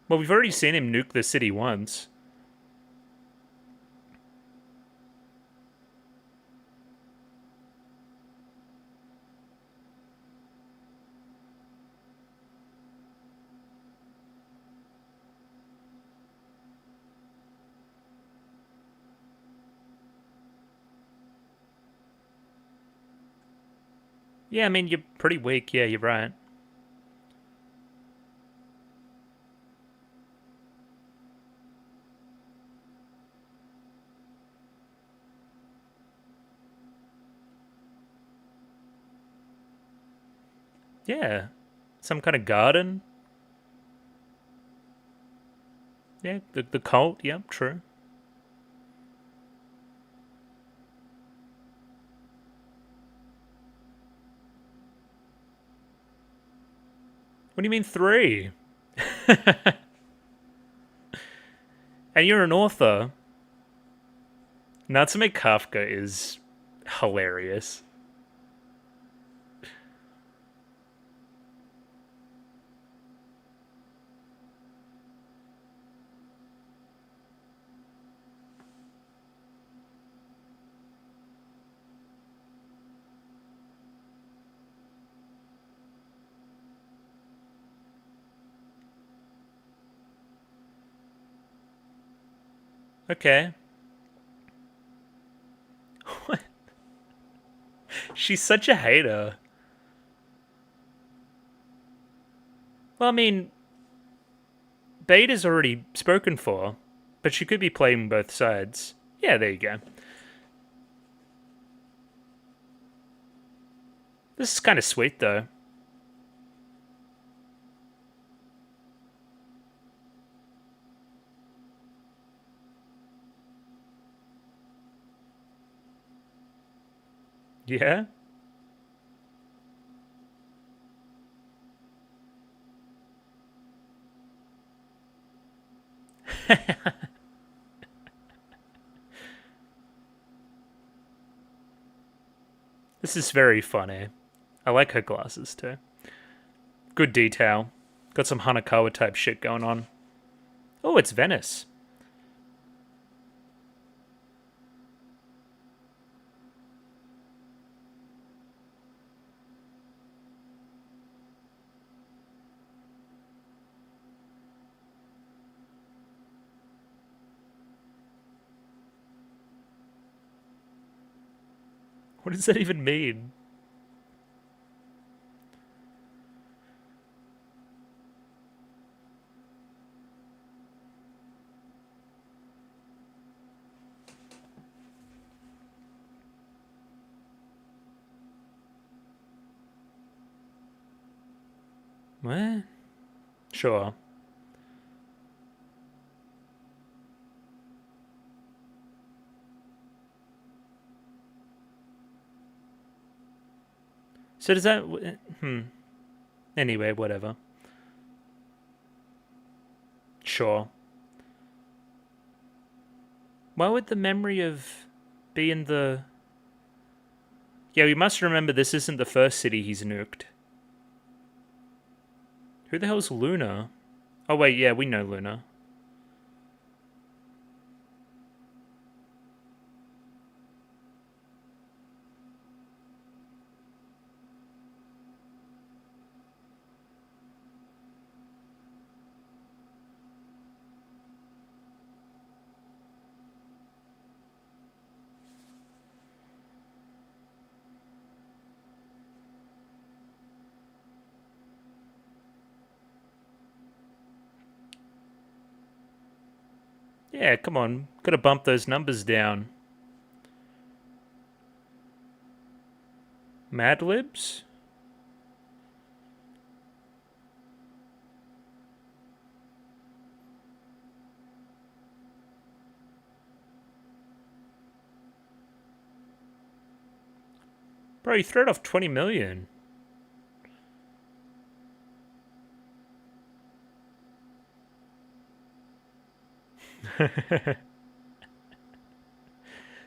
Speaker 1: Well, we've already seen him nuke the city once. Yeah, I mean, you're pretty weak. Yeah, you're right. Yeah. Some kind of garden. Yeah, the cult. Yep, true. What do you mean 3? And you're an author. Natsume Kafka is hilarious. Okay. What? She's such a hater. Well, I mean, Beta's already spoken for, but she could be playing both sides. Yeah, there you go. This is kind of sweet, though. Yeah? This is very funny. I like her glasses, too. Good detail. Got some Hanakawa type shit going on. Oh, it's Venice. What does that even mean? What? Sure. So does that... Anyway, whatever. Sure. Why would the memory of be in the... Yeah, we must remember this isn't the first city he's nuked. Who the hell's Luna? Oh wait, yeah, we know Luna. Yeah, come on. Gotta bump those numbers down. Mad Libs? Bro, you threw it off 20 million.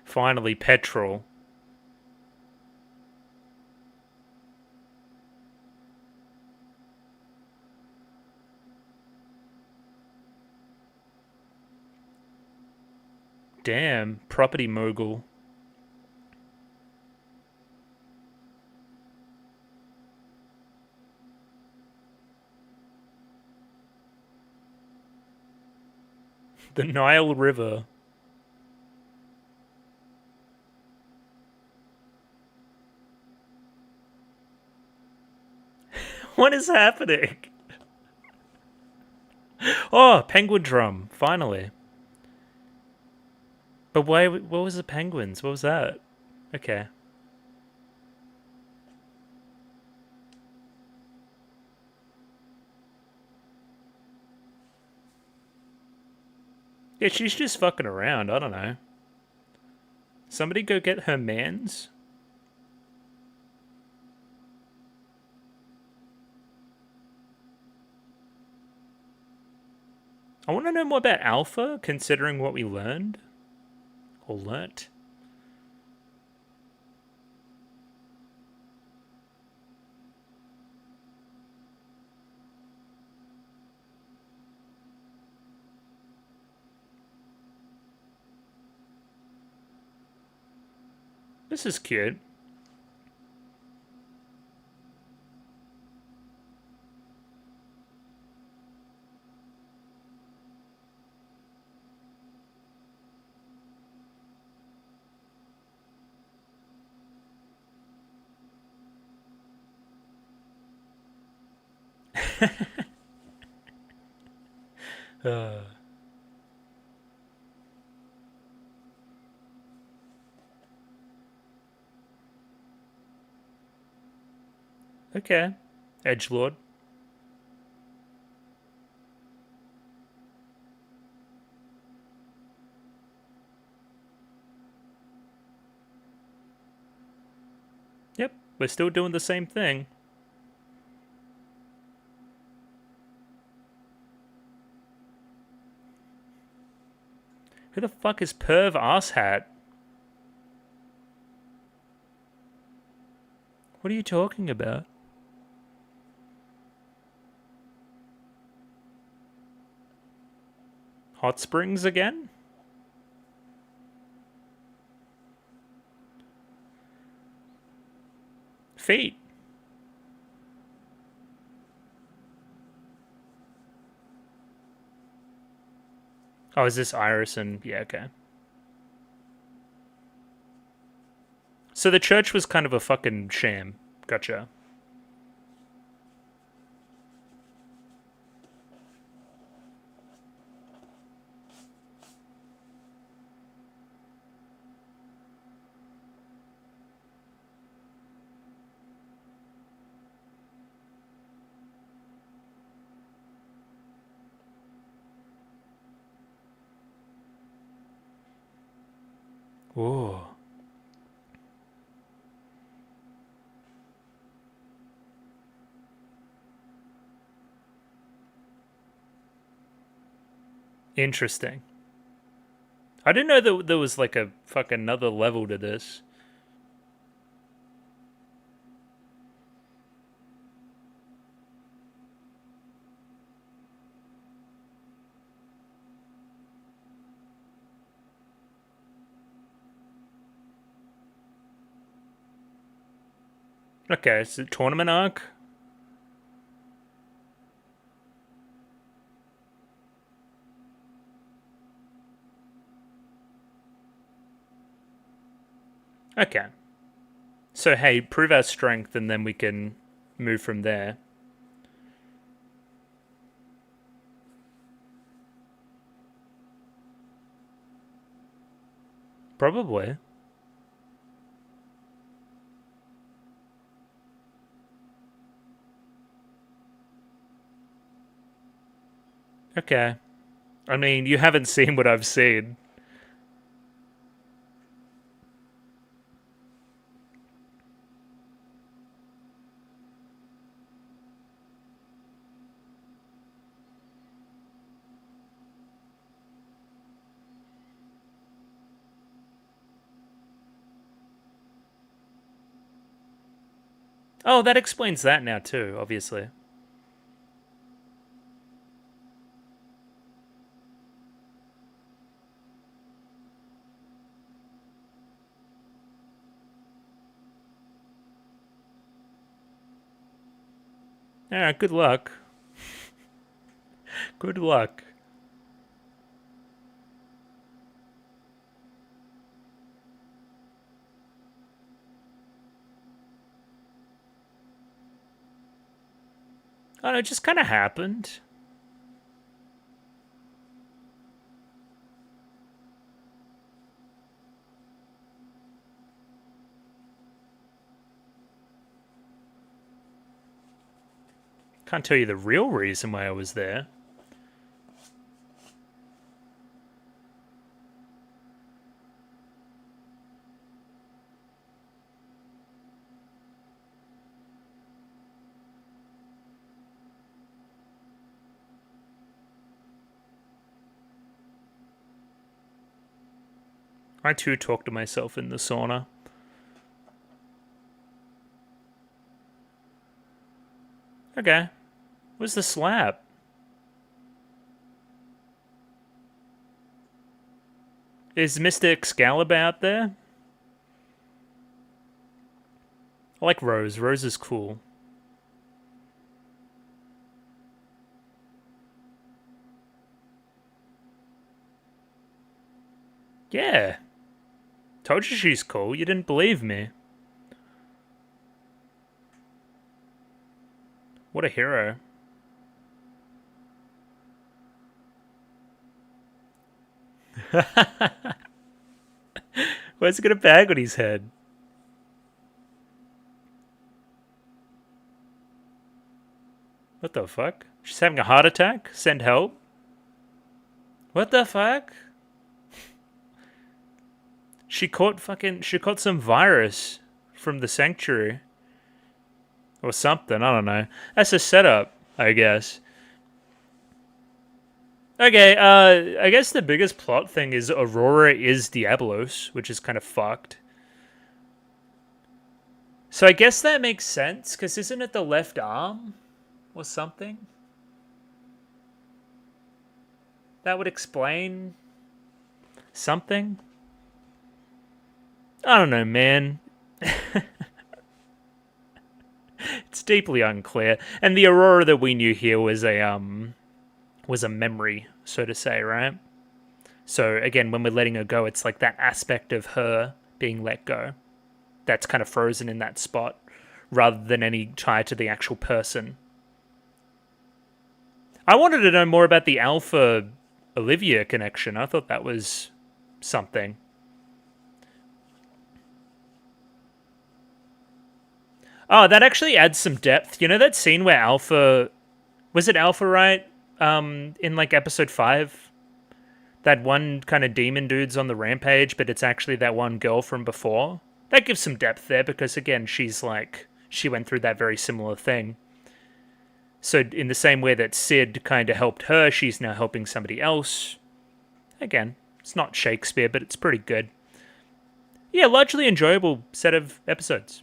Speaker 1: Finally, petrol. Damn, property mogul. The Nile River. What is happening? Oh, Penguindrum, finally. But why? What was the penguins? What was that? Okay. Yeah, she's just fucking around. I don't know. Somebody go get her mans. I want to know more about Alpha, considering what we learned. Or learnt. This is cute. uh. Okay. Edgelord. Yep, we're still doing the same thing. Who the fuck is Perv Asshat? What are you talking about? Hot Springs again? Feet. Oh, is this Iris and... Yeah, okay. So the church was kind of a fucking sham. Gotcha. Ooh. Interesting. I didn't know that there was like a fucking another level to this. Okay, so tournament arc? Okay. So hey, prove our strength and then we can move from there. Probably. Okay. I mean, you haven't seen what I've seen. Oh, that explains that now too, obviously. Yeah, good luck. Good luck. Oh, it just kind of happened. Can't tell you the real reason why I was there. I too talked to myself in the sauna. Okay. Where's the slap? Is Mr. Excalibur out there? I like Rose. Rose is cool. Yeah. Told you she's cool. You didn't believe me. What a hero. Why's he got a bag on his head? What the fuck? She's having a heart attack? Send help? What the fuck? She caught some virus from the sanctuary. Or something, I don't know. That's a setup, I guess. Okay, I guess the biggest plot thing is Aurora is Diablos, which is kind of fucked. So I guess that makes sense, because isn't it the left arm? Or something? That would explain something? I don't know, man. It's deeply unclear. And the Aurora that we knew here was a memory, so to say, right? So again, when we're letting her go, it's like that aspect of her being let go that's kind of frozen in that spot, rather than any tie to the actual person. I wanted to know more about the Alpha Olivia connection. I thought that was something. Oh, that actually adds some depth. You know that scene where Alpha... Was it Alpha, right? In like episode 5? That one kind of demon dude's on the rampage, but it's actually that one girl from before. That gives some depth there because, again, she's like... She went through that very similar thing. So in the same way that Sid kind of helped her, she's now helping somebody else. Again, it's not Shakespeare, but it's pretty good. Yeah, largely enjoyable set of episodes.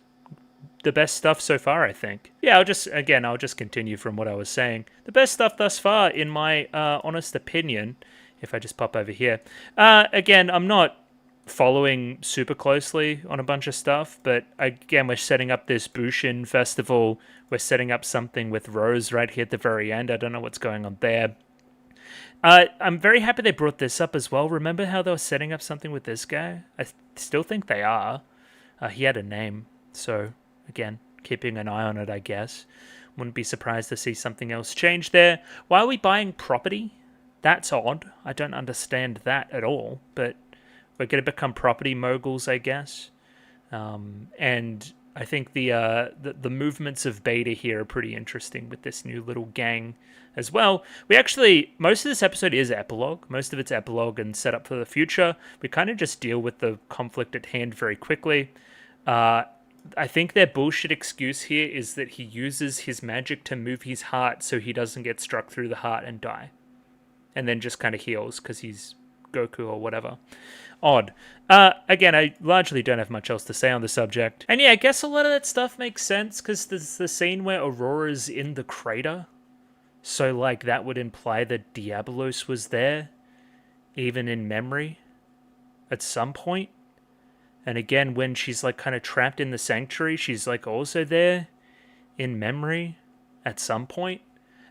Speaker 1: The best stuff so far, I think. Yeah, I'll just continue from what I was saying. The best stuff thus far, in my honest opinion, if I just pop over here. Again, I'm not following super closely on a bunch of stuff, but again, we're setting up this Bushin festival. We're setting up something with Rose right here at the very end. I don't know what's going on there. I'm very happy they brought this up as well. Remember how they were setting up something with this guy? I still think they are. He had a name, so... Again, keeping an eye on it, I guess. Wouldn't be surprised to see something else change there. Why are we buying property? That's odd. I don't understand that at all. But we're going to become property moguls, I guess. And I think the movements of Beta here are pretty interesting with this new little gang as well. We actually, most of this episode is epilogue. Most of it's epilogue and set up for the future. We kind of just deal with the conflict at hand very quickly. I think their bullshit excuse here is that he uses his magic to move his heart so he doesn't get struck through the heart and die. And then just kind of heals because he's Goku or whatever. Odd. Again, I largely don't have much else to say on the subject. And yeah, I guess a lot of that stuff makes sense because there's the scene where Aurora's in the crater. So, like, that would imply that Diablos was there, even in memory, at some point. And again, when she's like kind of trapped in the sanctuary, she's like also there in memory at some point.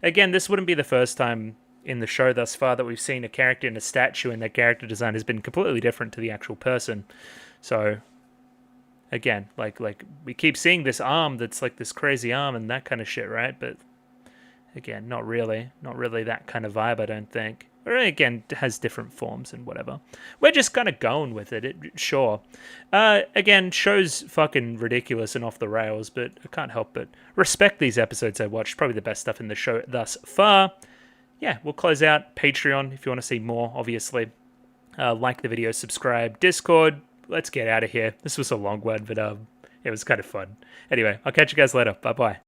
Speaker 1: Again, this wouldn't be the first time in the show thus far that we've seen a character in a statue and their character design has been completely different to the actual person. So again, like we keep seeing this arm that's like this crazy arm and that kind of shit, right? But again, not really that kind of vibe, I don't think. Or again, it has different forms and whatever. We're just kind of going with it, sure. Again, show's fucking ridiculous and off the rails, but I can't help but respect these episodes I watched. Probably the best stuff in the show thus far. Yeah, we'll close out. Patreon, if you want to see more, obviously. Like the video, subscribe. Discord, let's get out of here. This was a long one, but it was kind of fun. Anyway, I'll catch you guys later. Bye-bye.